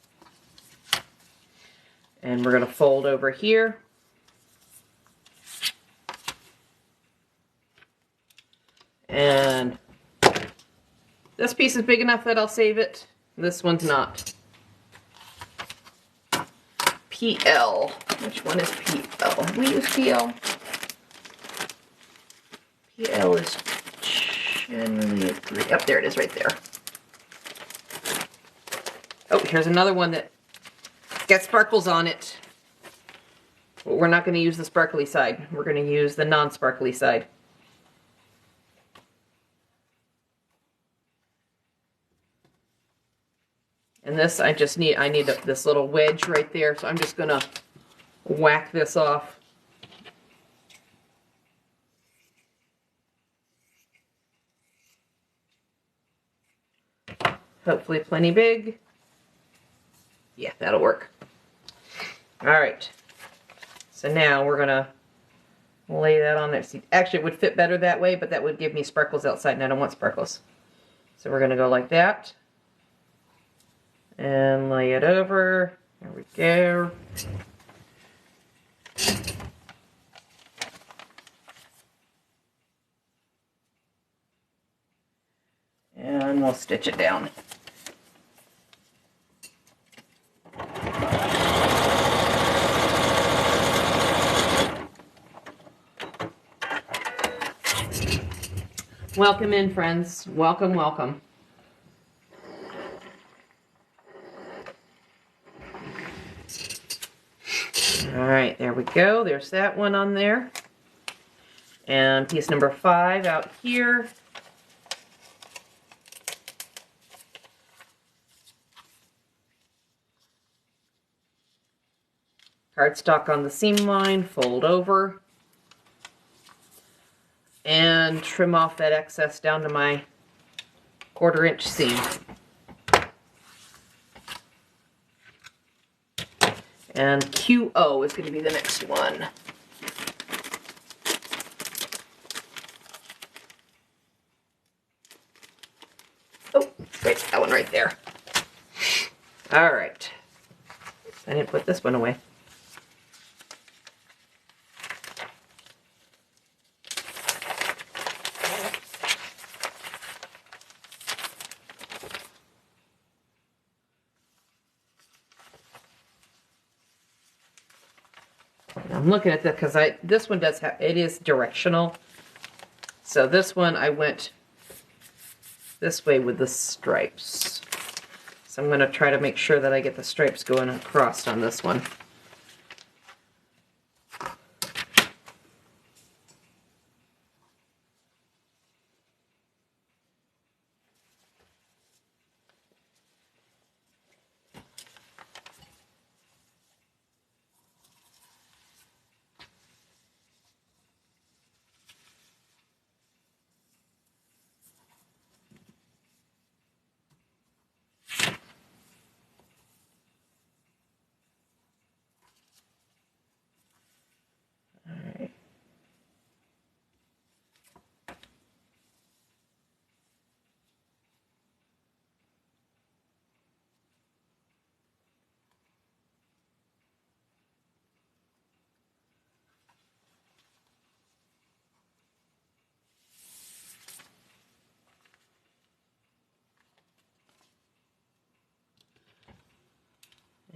And we're going to fold over here. And this piece is big enough that I'll save it. This one's not. PL. Which one is PL? We use PL. PL is generally a 3. Up there it is right there. Oh, here's another one that got sparkles on it. But we're not going to use the sparkly side. We're going to use the non-sparkly side. And this, I need this little wedge right there, so I'm just going to whack this off. Hopefully plenty big. Yeah, that'll work. All right. So now we're going to lay that on there. See, actually, it would fit better that way, but that would give me sparkles outside, and I don't want sparkles. So we're going to go like that. And lay it over. There we go. And we'll stitch it down. Welcome in, friends. Welcome, welcome. All right, there we go. There's that one on there. And piece number 5 out here. Cardstock on the seam line, fold over. And trim off that excess down to my 1/4 inch seam. And QO is going to be the next one. Oh, wait, that one right there. All right. I didn't put this one away. I'm looking at that because this one does have, it is directional. So this one I went this way with the stripes. So I'm going to try to make sure that I get the stripes going across on this one.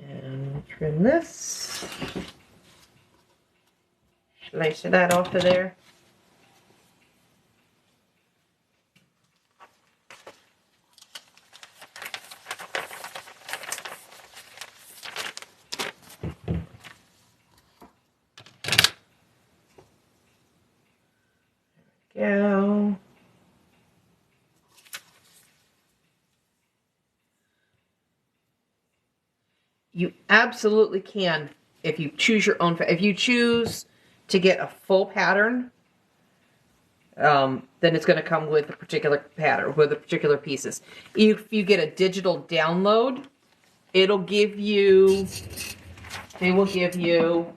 And trim this. Slice that off of there. go. You absolutely can if you choose your own. If you choose to get a full pattern, then it's going to come with a particular pattern, with the particular pieces. If you get a digital download, it'll give you, they will give you,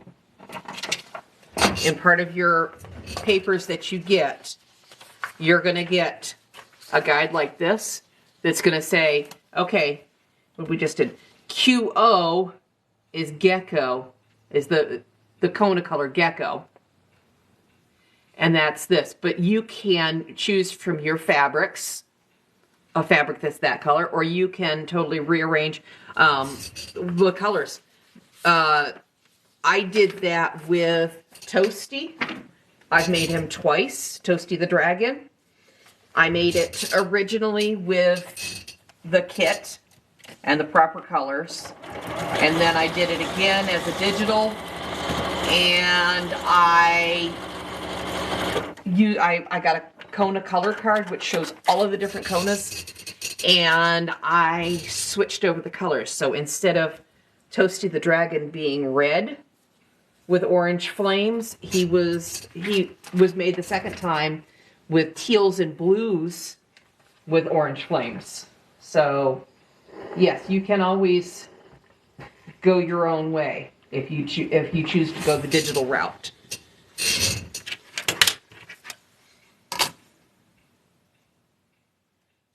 in part of your papers that you get, you're going to get a guide like this that's going to say, okay, what we just did, QO is gecko, is the Kona color gecko. And that's this. But you can choose from your fabrics a fabric that's that color, or you can totally rearrange the colors. I did that with Toasty. I've made him twice, Toasty the Dragon. I made it originally with the kit and the proper colors. And then I did it again as a digital. And I got a Kona color card which shows all of the different Konas, and I switched over the colors. So instead of Toasty the Dragon being red with orange flames, he was made the second time with teals and blues with orange flames. So yes, you can always go your own way if you choose to go the digital route.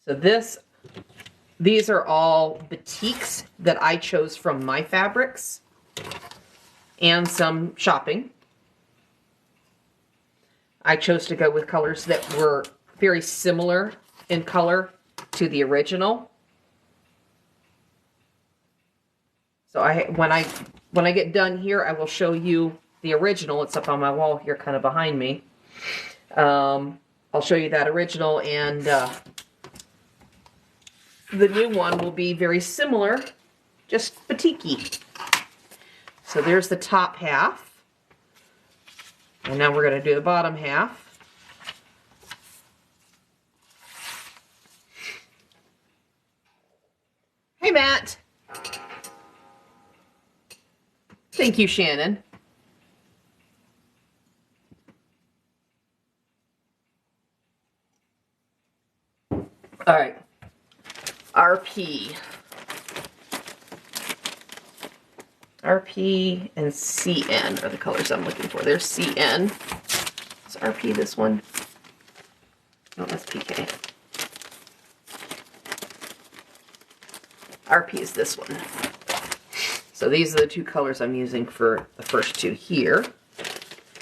So these are all batiks that I chose from my fabrics and some shopping. I chose to go with colors that were very similar in color to the original. So when I get done here, I will show you the original. It's up on my wall here, kind of behind me. I'll show you that original, and the new one will be very similar, just batiki. So there's the top half. And now we're going to do the bottom half. Hey, Matt. Thank you, Shannon. All right. RP and CN are the colors I'm looking for. There's CN. Is RP this one? No, that's PK. RP is this one. So these are the two colors I'm using for the first two here.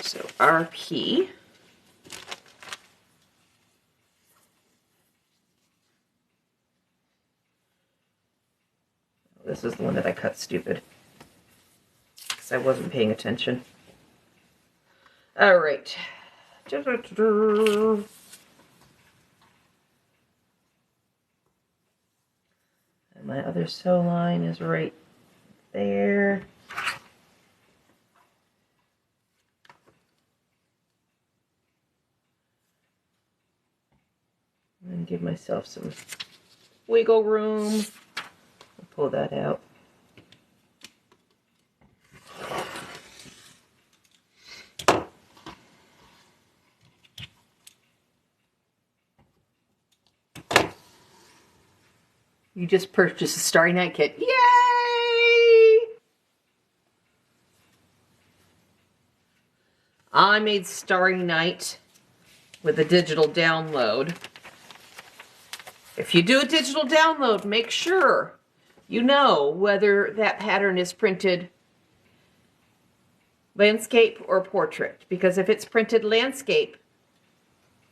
So RP. This is the one that I cut stupid, because I wasn't paying attention. All right. And my other sew line is right there. And give myself some wiggle room. Pull that out. You just purchased a Starry Night kit. Yay! I made Starry Night with a digital download. If you do a digital download, make sure you know whether that pattern is printed landscape or portrait. Because if it's printed landscape,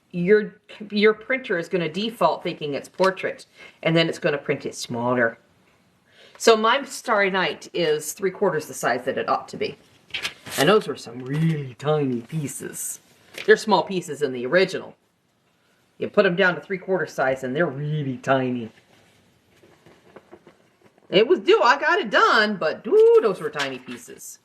your printer is going to default thinking it's portrait, and then it's going to print it smaller. So my Starry Night is 3/4 the size that it ought to be. And those were some really tiny pieces. They're small pieces in the original. You put them down to 3/4 size and they're really tiny. It was due, I got it done, but ooh, those were tiny pieces.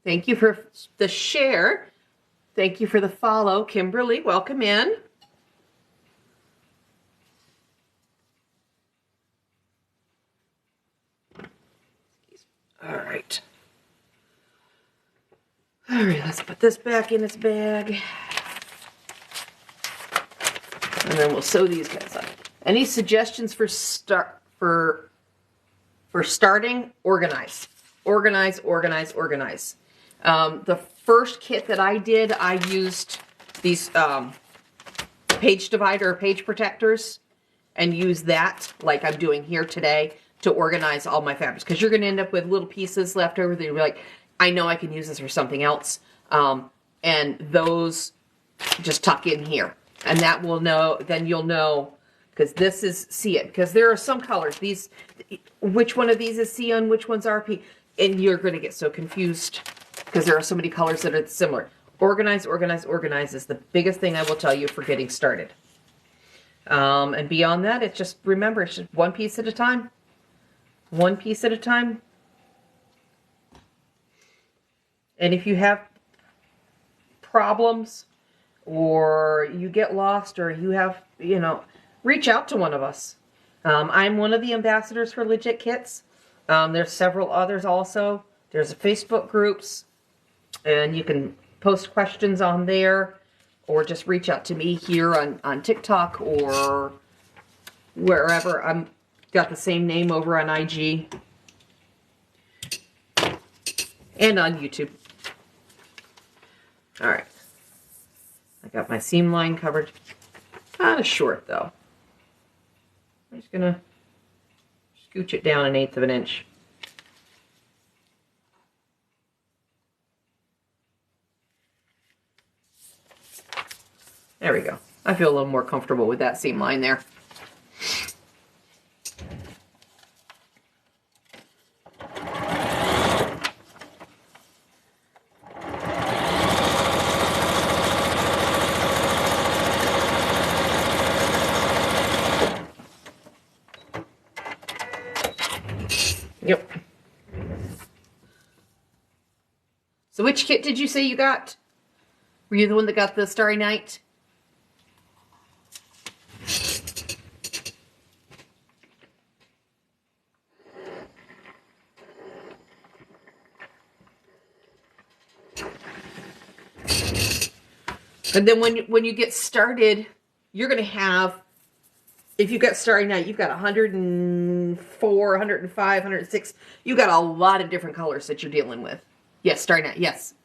Thank you for the share. Thank you for the follow. Kimberly, welcome in. All right. All right, let's put this back in its bag. And then we'll sew these guys up. Any suggestions for starting? Organize. Organize, organize, organize. The first kit that I did, I used these page divider or page protectors and use that like I'm doing here today to organize all my fabrics, because you're going to end up with little pieces left over that you're like, I know I can use this for something else, and those just tuck in here, and that will know, then you'll know, because this is see it, because there are some colors, these, which one of these is C and which one's RP, and you're going to get so confused because there are so many colors that are similar. Organize, organize, organize is the biggest thing I will tell you for getting started. And beyond that, it's just, remember, it's just one piece at a time. One piece at a time. And if you have problems or you get lost or you have, you know, reach out to one of us. I'm one of the ambassadors for Legit Kits. There's several others also. There's Facebook groups, and you can post questions on there, or just reach out to me here on TikTok or wherever. I'm got the same name over on IG and on YouTube. All right. I got my seam line covered. Kind of short though. I'm just gonna scooch it down 1/8 of an inch. There we go. I feel a little more comfortable with that seam line there. Yep. So which kit did you say you got? Were you the one that got the Starry Night? And then when you get started, you're going to have, if you've got Starry Night, you've got 104, 105, 106. You've got a lot of different colors that you're dealing with. Yes, Starry Night, yes.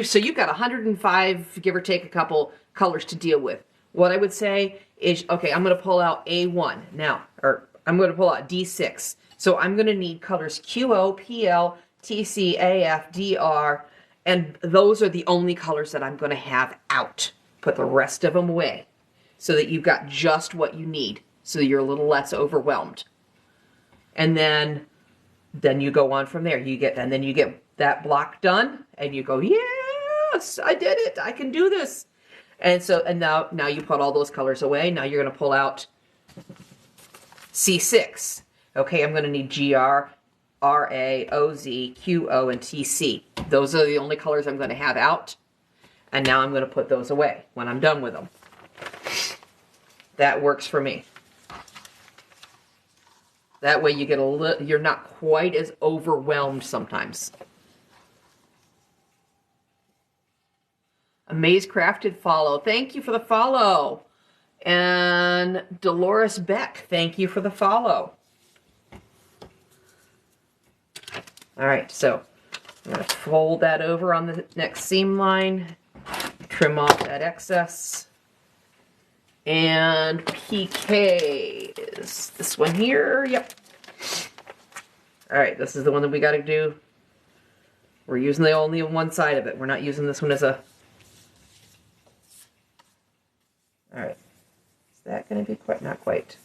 So you've got 105, give or take a couple colors to deal with. What I would say is, okay, I'm going to pull out A1 now, or I'm going to pull out D6. So I'm going to need colors QO, PL, TC, AF, DR, and those are the only colors that I'm going to have out. Put the rest of them away so that you've got just what you need, so that you're a little less overwhelmed. And then you go on from there. And then you get that block done, and you go, yes, I did it. I can do this. And now you put all those colors away. Now you're going to pull out C6. Okay, I'm going to need GR, RA, OZ, QO, and TC. Those are the only colors I'm going to have out. And now I'm going to put those away when I'm done with them. That works for me. That way you get you're not quite as overwhelmed sometimes. Amaze Crafted follow. Thank you for the follow. And Dolores Beck, thank you for the follow. All right, so I'm going to fold that over on the next seam line, trim off that excess. And PK is this one here. Yep. All right, this is the one that we got to do. We're using only one side of it. We're not using this one as a... All right. Is that going to be quite? Not quite.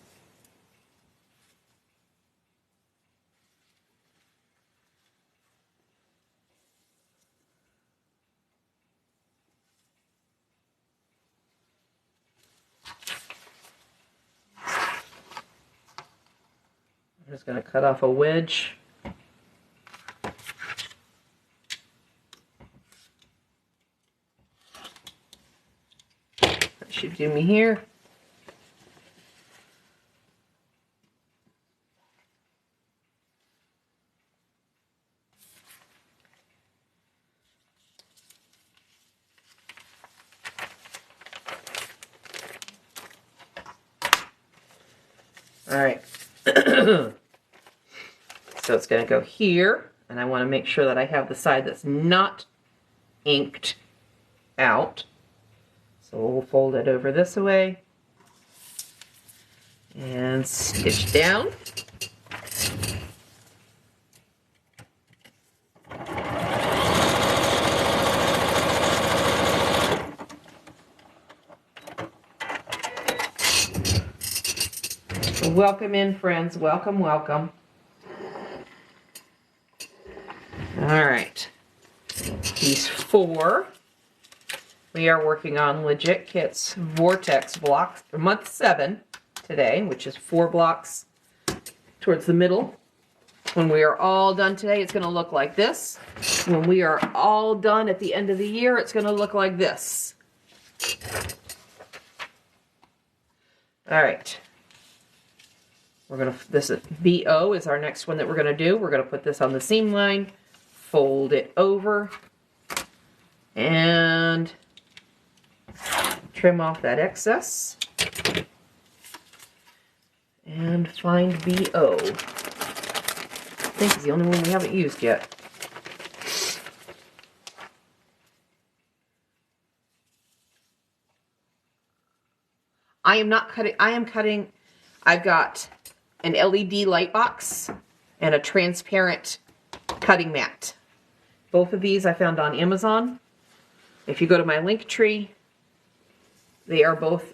I'm just going to cut off a wedge. What should do me here? All right. So it's going to go here, and I want to make sure that I have the side that's not inked out. So we'll fold it over this way and stitch down. Welcome in, friends. Welcome, welcome. All right. Piece 4. We are working on Legit Kits Vortex blocks for month 7 today, which is 4 blocks towards the middle. When we are all done today, it's going to look like this. When we are all done at the end of the year, it's going to look like this. All right. This is BO is our next one that we're going to do. We're going to put this on the seam line, fold it over, and trim off that excess. And find BO. I think it's the only one we haven't used yet. I am not cutting, I am cutting, I've got an LED light box and a transparent cutting mat. Both of these I found on Amazon. If you go to my link tree, they are both,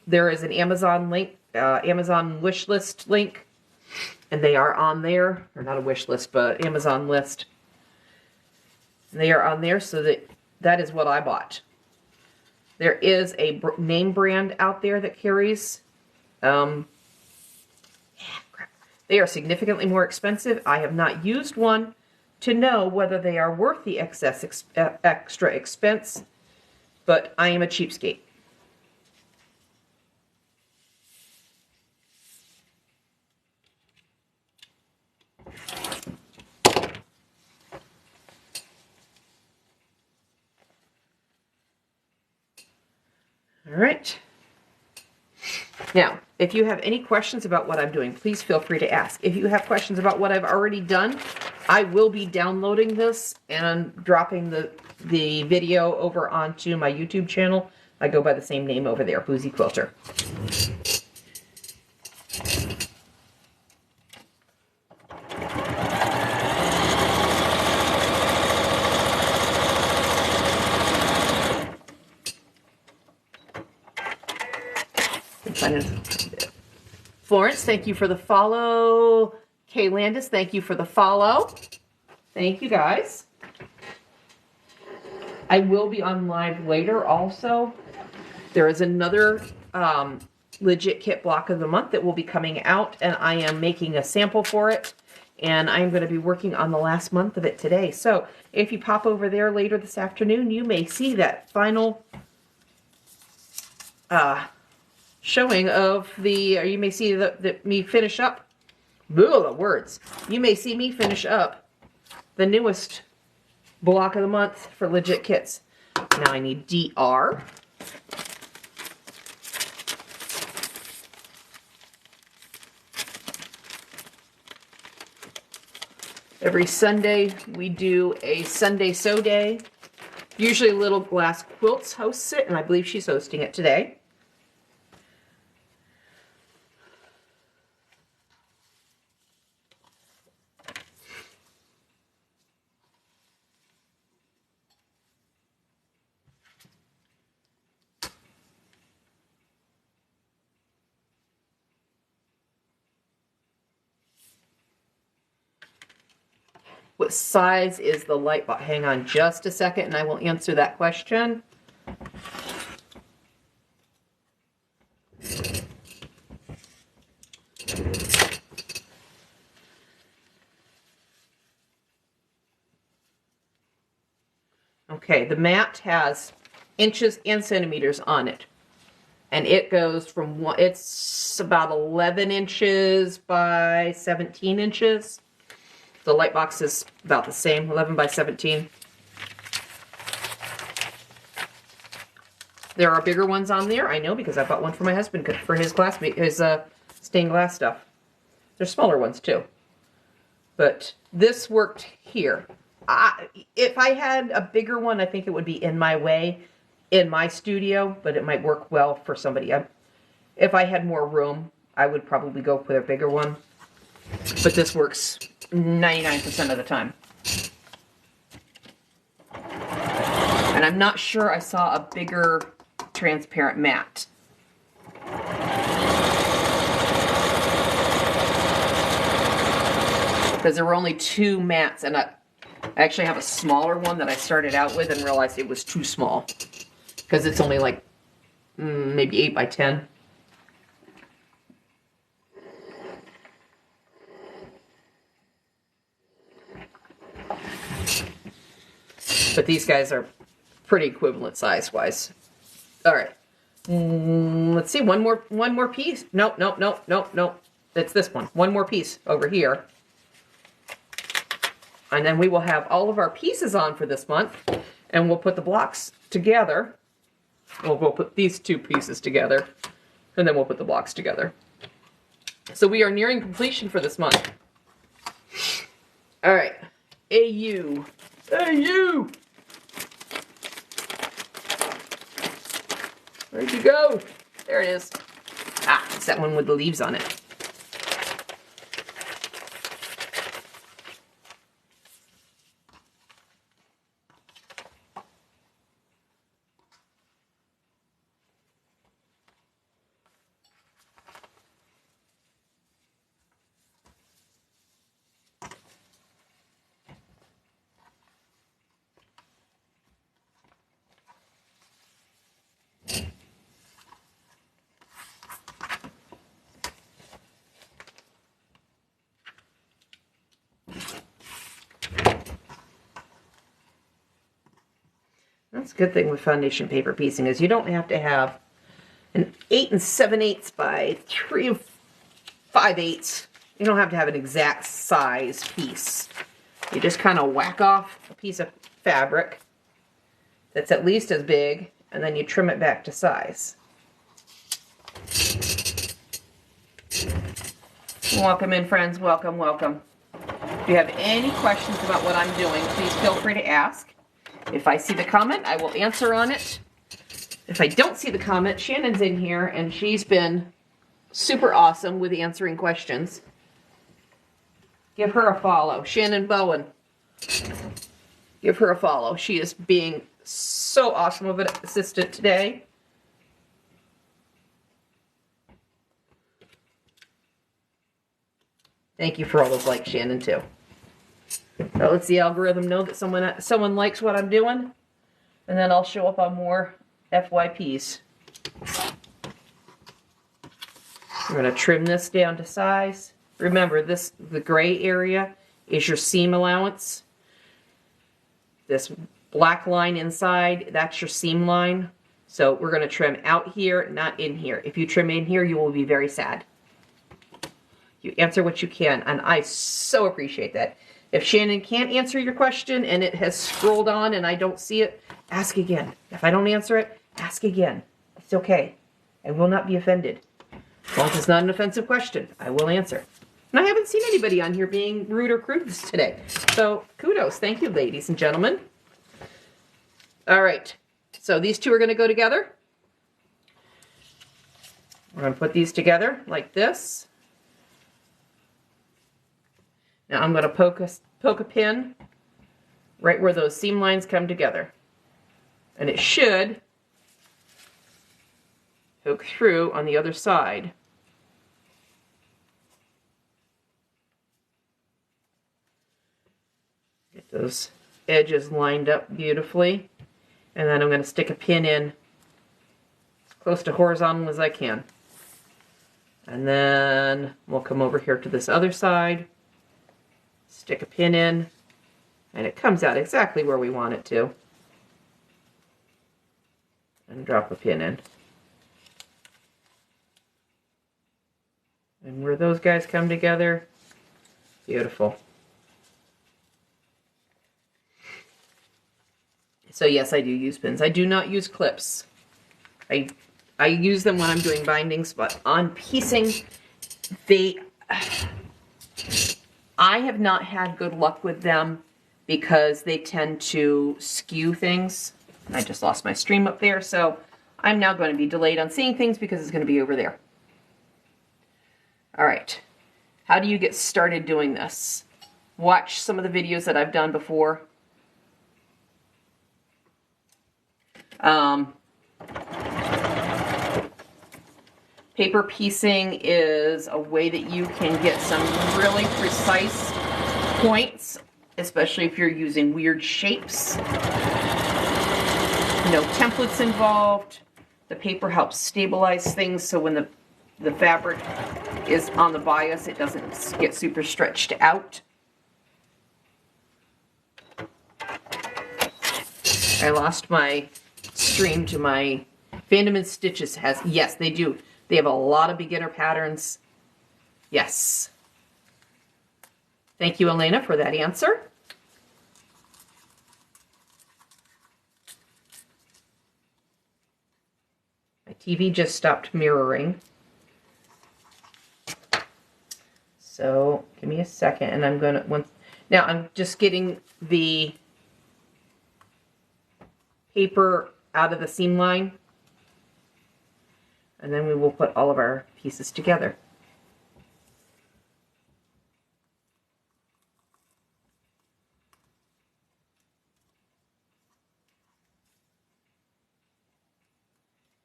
there is an Amazon link, Amazon wish list link, and they are on there, or not a wish list, but Amazon list. And they are on there, so that is what I bought. There is a name brand out there that carries, they are significantly more expensive. I have not used one to know whether they are worth the extra expense, but I am a cheapskate. All right. Now, if you have any questions about what I'm doing, please feel free to ask. If you have questions about what I've already done, I will be downloading this and dropping the video over onto my YouTube channel. I go by the same name over there, Boozy Quilter. Florence, thank you for the follow. Kay Landis, thank you for the follow. Thank you, guys. I will be on live later also. There is another Legit Kit block of the month that will be coming out, and I am making a sample for it, and I'm going to be working on the last month of it today. So if you pop over there later this afternoon, you may see that final showing of the, or you may see me finish up, the words. You may see me finish up the newest block of the month for Legit Kits. Now I need DR. Every Sunday we do a Sunday Sew Day. Usually Little Glass Quilts hosts it, and I believe she's hosting it today. What size is the light box? Hang on just a second and I will answer that question. Okay, the mat has inches and centimeters on it. And it goes from it's about 11 inches by 17 inches. The light box is about the same, 11 by 17. There are bigger ones on there, I know, because I bought one for my husband for his classmate, his stained glass stuff. There's smaller ones too. But this worked here. If I had a bigger one, I think it would be in my way in my studio, but it might work well for somebody. If I had more room, I would probably go with a bigger one. But this works 99% of the time. And I'm not sure I saw a bigger transparent mat. Because there were only 2 mats, and I actually have a smaller one that I started out with and realized it was too small. Because it's only like maybe 8 by 10. But these guys are pretty equivalent size-wise. All right. Let's see, one more piece. Nope. It's this one. One more piece over here. And then we will have all of our pieces on for this month. And we'll put the blocks together. We'll put these 2 pieces together. And then we'll put the blocks together. So we are nearing completion for this month. All right. AU. AU! Where'd you go? There it is. Ah, it's that one with the leaves on it. That's a good thing with foundation paper piecing is you don't have to have an 8 7/8 by 3 5/8. You don't have to have an exact size piece. You just kind of whack off a piece of fabric that's at least as big, and then you trim it back to size. Welcome in, friends. Welcome, welcome. If you have any questions about what I'm doing, please feel free to ask. If I see the comment, I will answer on it. If I don't see the comment, Shannon's in here, and she's been super awesome with answering questions. Give her a follow. Shannon Bowen. Give her a follow. She is being so awesome of an assistant today. Thank you for all those likes, Shannon, too. That lets the algorithm know that someone likes what I'm doing, and then I'll show up on more FYPs. We're going to trim this down to size. Remember, the gray area is your seam allowance. This black line inside, that's your seam line. So we're going to trim out here, not in here. If you trim in here, you will be very sad. You answer what you can, and I so appreciate that. If Shannon can't answer your question and it has scrolled on and I don't see it, ask again. If I don't answer it, ask again. It's okay. I will not be offended. As long as it's not an offensive question, I will answer. And I haven't seen anybody on here being rude or crude today. So kudos. Thank you, ladies and gentlemen. All right. So these 2 are going to go together. We're going to put these together like this. Now I'm going to poke a pin right where those seam lines come together. And it should poke through on the other side. Get those edges lined up beautifully. And then I'm going to stick a pin in as close to horizontal as I can. And then we'll come over here to this other side. Stick a pin in, and it comes out exactly where we want it to. And drop a pin in. where those guys come together. Beautiful. So yes, I do use pins. I do not use clips. I use them when I'm doing bindings, but on piecing, I have not had good luck with them because they tend to skew things. I just lost my stream up there, so I'm now going to be delayed on seeing things because it's going to be over there. All right. How do you get started doing this? Watch some of the videos that I've done before. Paper piecing is a way that you can get some really precise points, especially if you're using weird shapes. No templates involved. The paper helps stabilize things so when the fabric is on the bias, it doesn't get super stretched out. I lost my stream to my Fandom and Stitches has, yes, they do. They have a lot of beginner patterns. Yes. Thank you, Elena, for that answer. My TV just stopped mirroring. So give me a second and I'm gonna, now I'm just getting the paper out of the seam line. And then we will put all of our pieces together.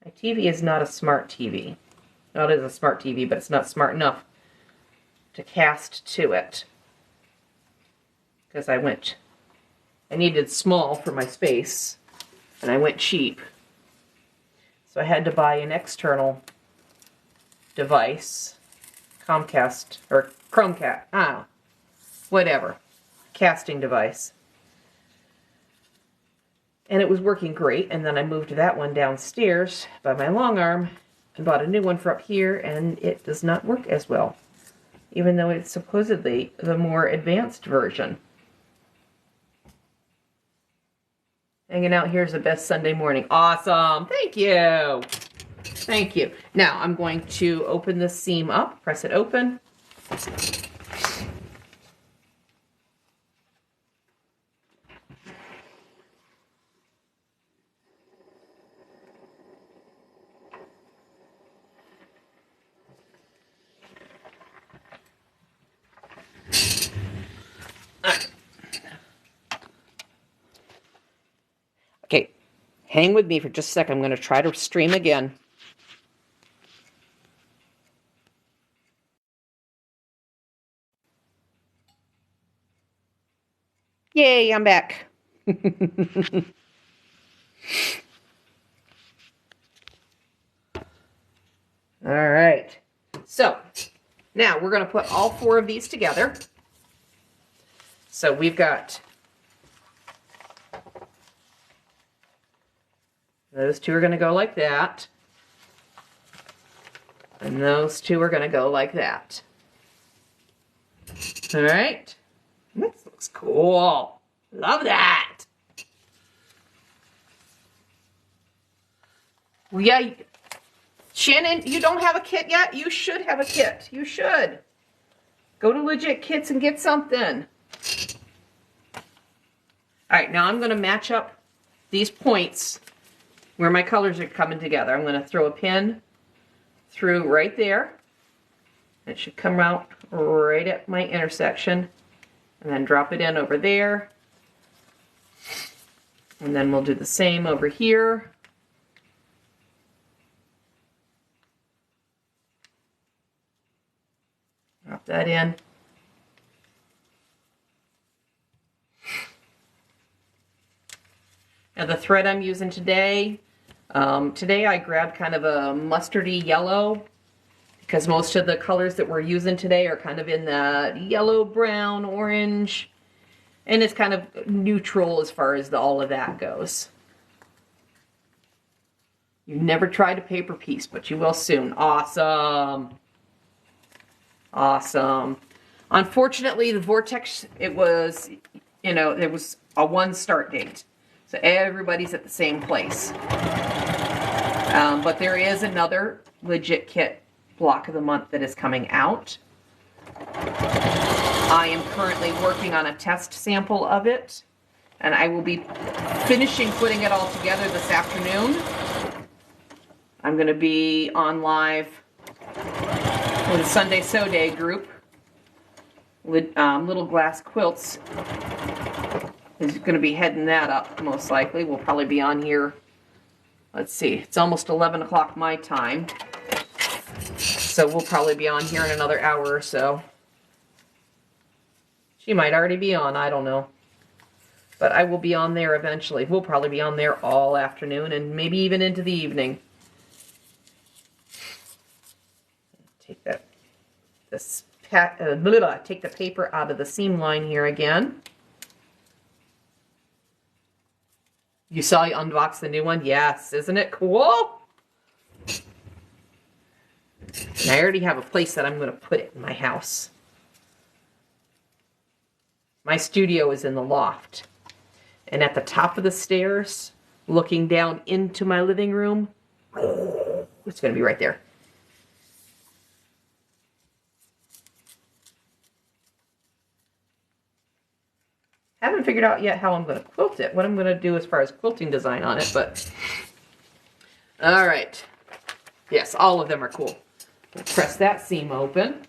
My TV is not a smart TV. Well, it is a smart TV, but it's not smart enough to cast to it. Because I needed small for my space, and I went cheap. So I had to buy an external device, Comcast, or Chromecast, whatever, casting device. And it was working great, and then I moved that one downstairs by my long arm and bought a new one for up here, and it does not work as well, even though it's supposedly the more advanced version. Hanging out here is the best Sunday morning. Awesome. Thank you. Thank you. Now I'm going to open this seam up, press it open. Okay, hang with me for just a second. I'm going to try to stream again. Yay, I'm back. All right. So, now we're going to put all 4 of these together. So we've got those 2 are going to go like that. And those 2 are going to go like that. All right. This looks cool. Love that. Well, yeah, Shannon, you don't have a kit yet? You should have a kit. You should. Go to Legit Kits and get something. All right, now I'm going to match up these points where my colors are coming together. I'm going to throw a pin through right there. It should come out right at my intersection. And then drop it in over there. And then we'll do the same over here. Drop that in. Now the thread I'm using today, I grabbed kind of a mustardy yellow because most of the colors that we're using today are kind of in the yellow, brown, orange, and it's kind of neutral as far as all of that goes. You've never tried a paper piece, but you will soon. Awesome. Awesome. Unfortunately, the Vortex, it was, you know, there was a one start date. So everybody's at the same place. But there is another Legit Kit block of the month that is coming out. I am currently working on a test sample of it, and I will be finishing putting it all together this afternoon. I'm going to be on live with the Sunday Sew Day group. Little Glass Quilts is going to be heading that up, most likely. We'll probably be on here, let's see, it's almost 11 o'clock my time. So we'll probably be on here in another hour or so. She might already be on, I don't know. But I will be on there eventually. We'll probably be on there all afternoon and maybe even into the evening. Take that, take the paper out of the seam line here again. You saw you unbox the new one? Yes, isn't it cool? And I already have a place that I'm going to put it in my house. My studio is in the loft. And at the top of the stairs, looking down into my living room, it's going to be right there. Haven't figured out yet how I'm going to quilt it, what I'm going to do as far as quilting design on it, but all right. Yes, all of them are cool. Press that seam open.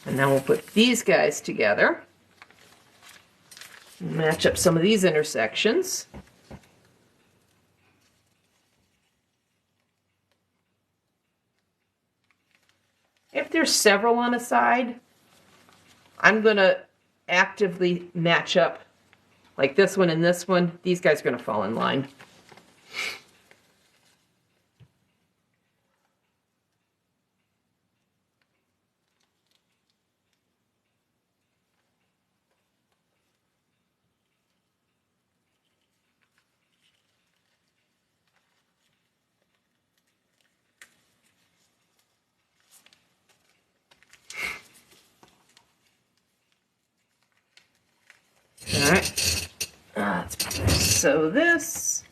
And now we'll put these guys together. Match up some of these intersections. If there's several on a side, I'm going to actively match up like this one and this one. These guys are going to fall in line. All right, let's sew this.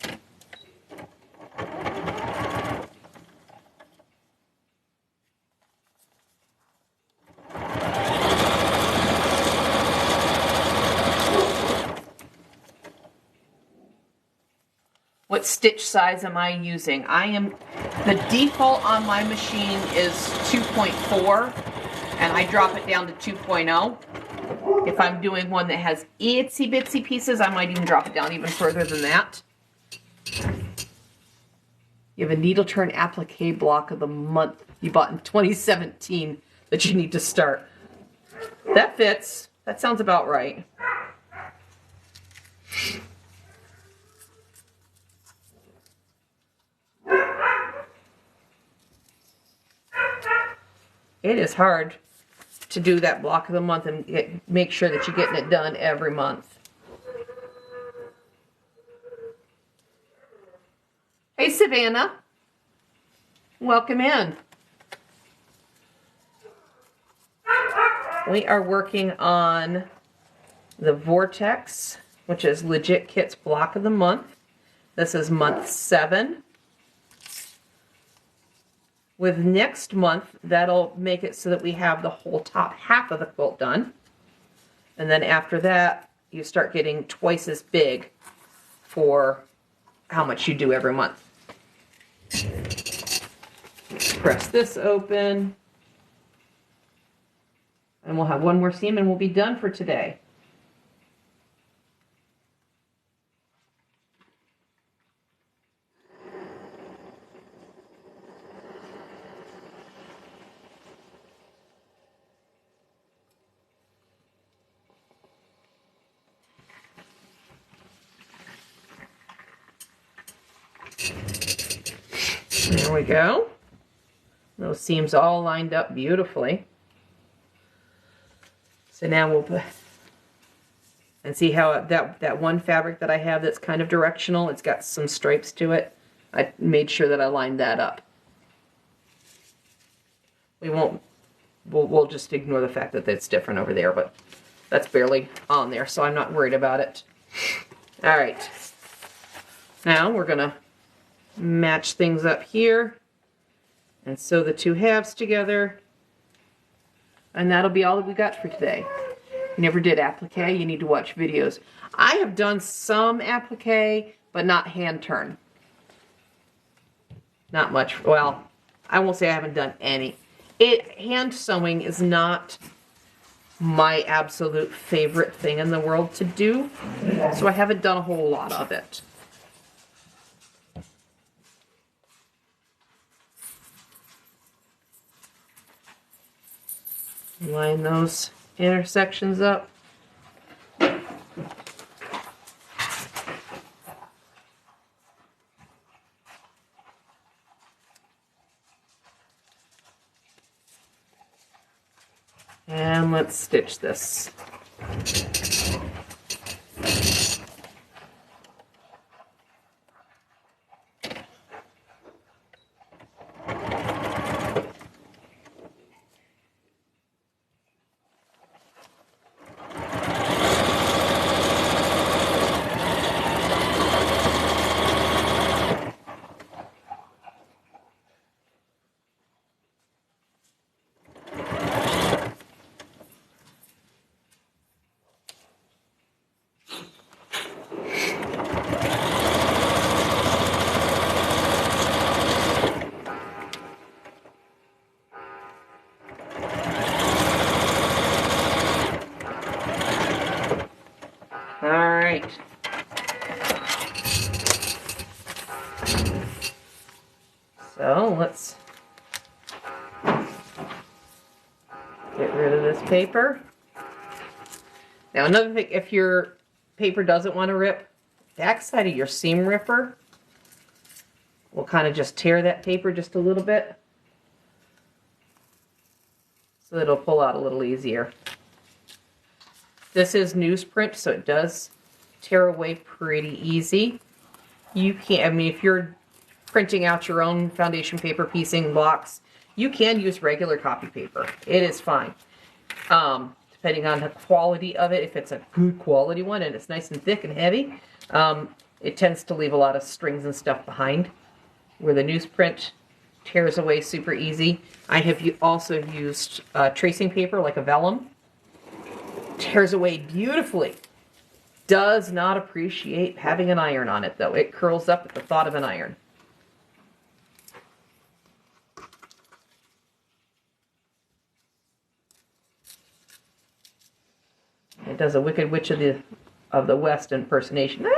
What stitch size am I using? The default on my machine is 2.4, and I drop it down to 2.0. If I'm doing one that has itsy bitsy pieces, I might even drop it down even further than that. You have a needle turn applique block of the month you bought in 2017 that you need to start. That fits. That sounds about right. It is hard to do that block of the month and make sure that you're getting it done every month. Hey, Savannah. Welcome in. We are working on the Vortex, which is Legit Kits block of the month. This is month 7. With next month, that'll make it so that we have the whole top half of the quilt done. And then after that, you start getting twice as big for how much you do every month. Press this open. And we'll have one more seam and we'll be done for today. There we go. Those seams all lined up beautifully. So now we'll put, and see how that one fabric that I have that's kind of directional, it's got some stripes to it. I made sure that I lined that up. We'll just ignore the fact that it's different over there, but that's barely on there, so I'm not worried about it. All right. Now we're gonna match things up here and sew the two halves together. And that'll be all that we got for today. You never did applique, you need to watch videos. I have done some applique, but not hand turn. Not much. Well, I won't say I haven't done any. Hand sewing is not my absolute favorite thing in the world to do, so I haven't done a whole lot of it. Line those intersections up. And let's stitch this. So let's get rid of this paper. Now another thing, if your paper doesn't want to rip, the backside of your seam ripper will kind of just tear that paper just a little bit, so it'll pull out a little easier. This is newsprint, so it does tear away pretty easy. You can't, I mean, if you're printing out your own foundation paper piecing blocks, you can use regular copy paper. It is fine. Depending on the quality of it, if it's a good quality one and it's nice and thick and heavy, it tends to leave a lot of strings and stuff behind, where the newsprint tears away super easy. I have also used tracing paper like a vellum. Tears away beautifully. Does not appreciate having an iron on it though. It curls up at the thought of an iron. It does a Wicked Witch of the West impersonation. Ah!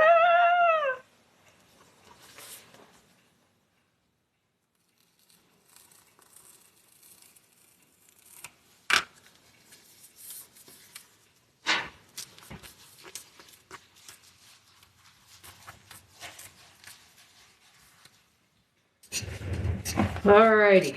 Alrighty.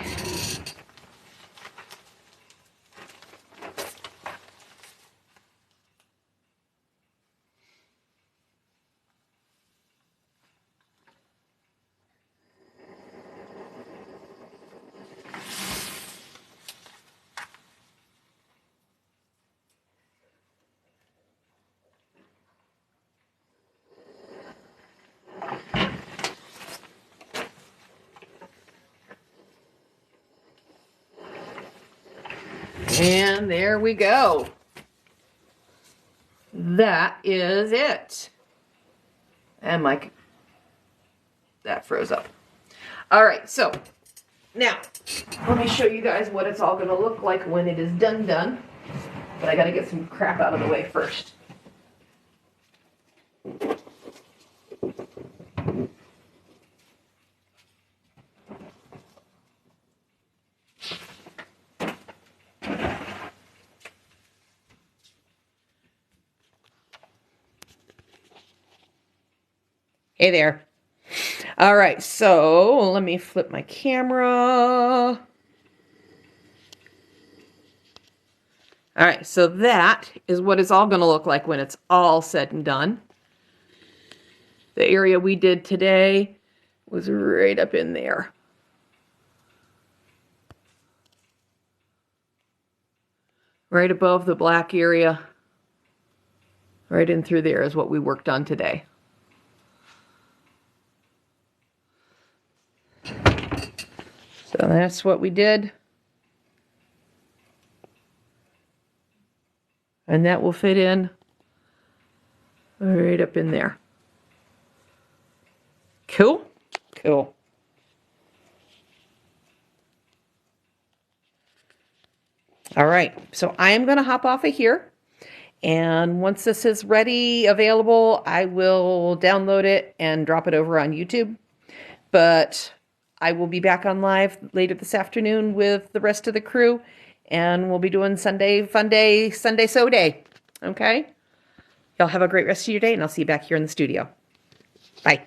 And there we go. That is it. And that froze up. All right, so now let me show you guys what it's all going to look like when it is done. But I got to get some crap out of the way first. Hey there. All right, so let me flip my camera. All right, so that is what it's all going to look like when it's all said and done. The area we did today was right up in there. Right above the black area. Right in through there is what we worked on today. So that's what we did. And that will fit in right up in there. Cool? Cool. All right, so I am going to hop off of here. And once this is ready, available, I will download it and drop it over on YouTube. But I will be back on live later this afternoon with the rest of the crew. And we'll be doing Sunday Fun Day, Sunday Sew Day. Okay? Y'all have a great rest of your day, and I'll see you back here in the studio. Bye.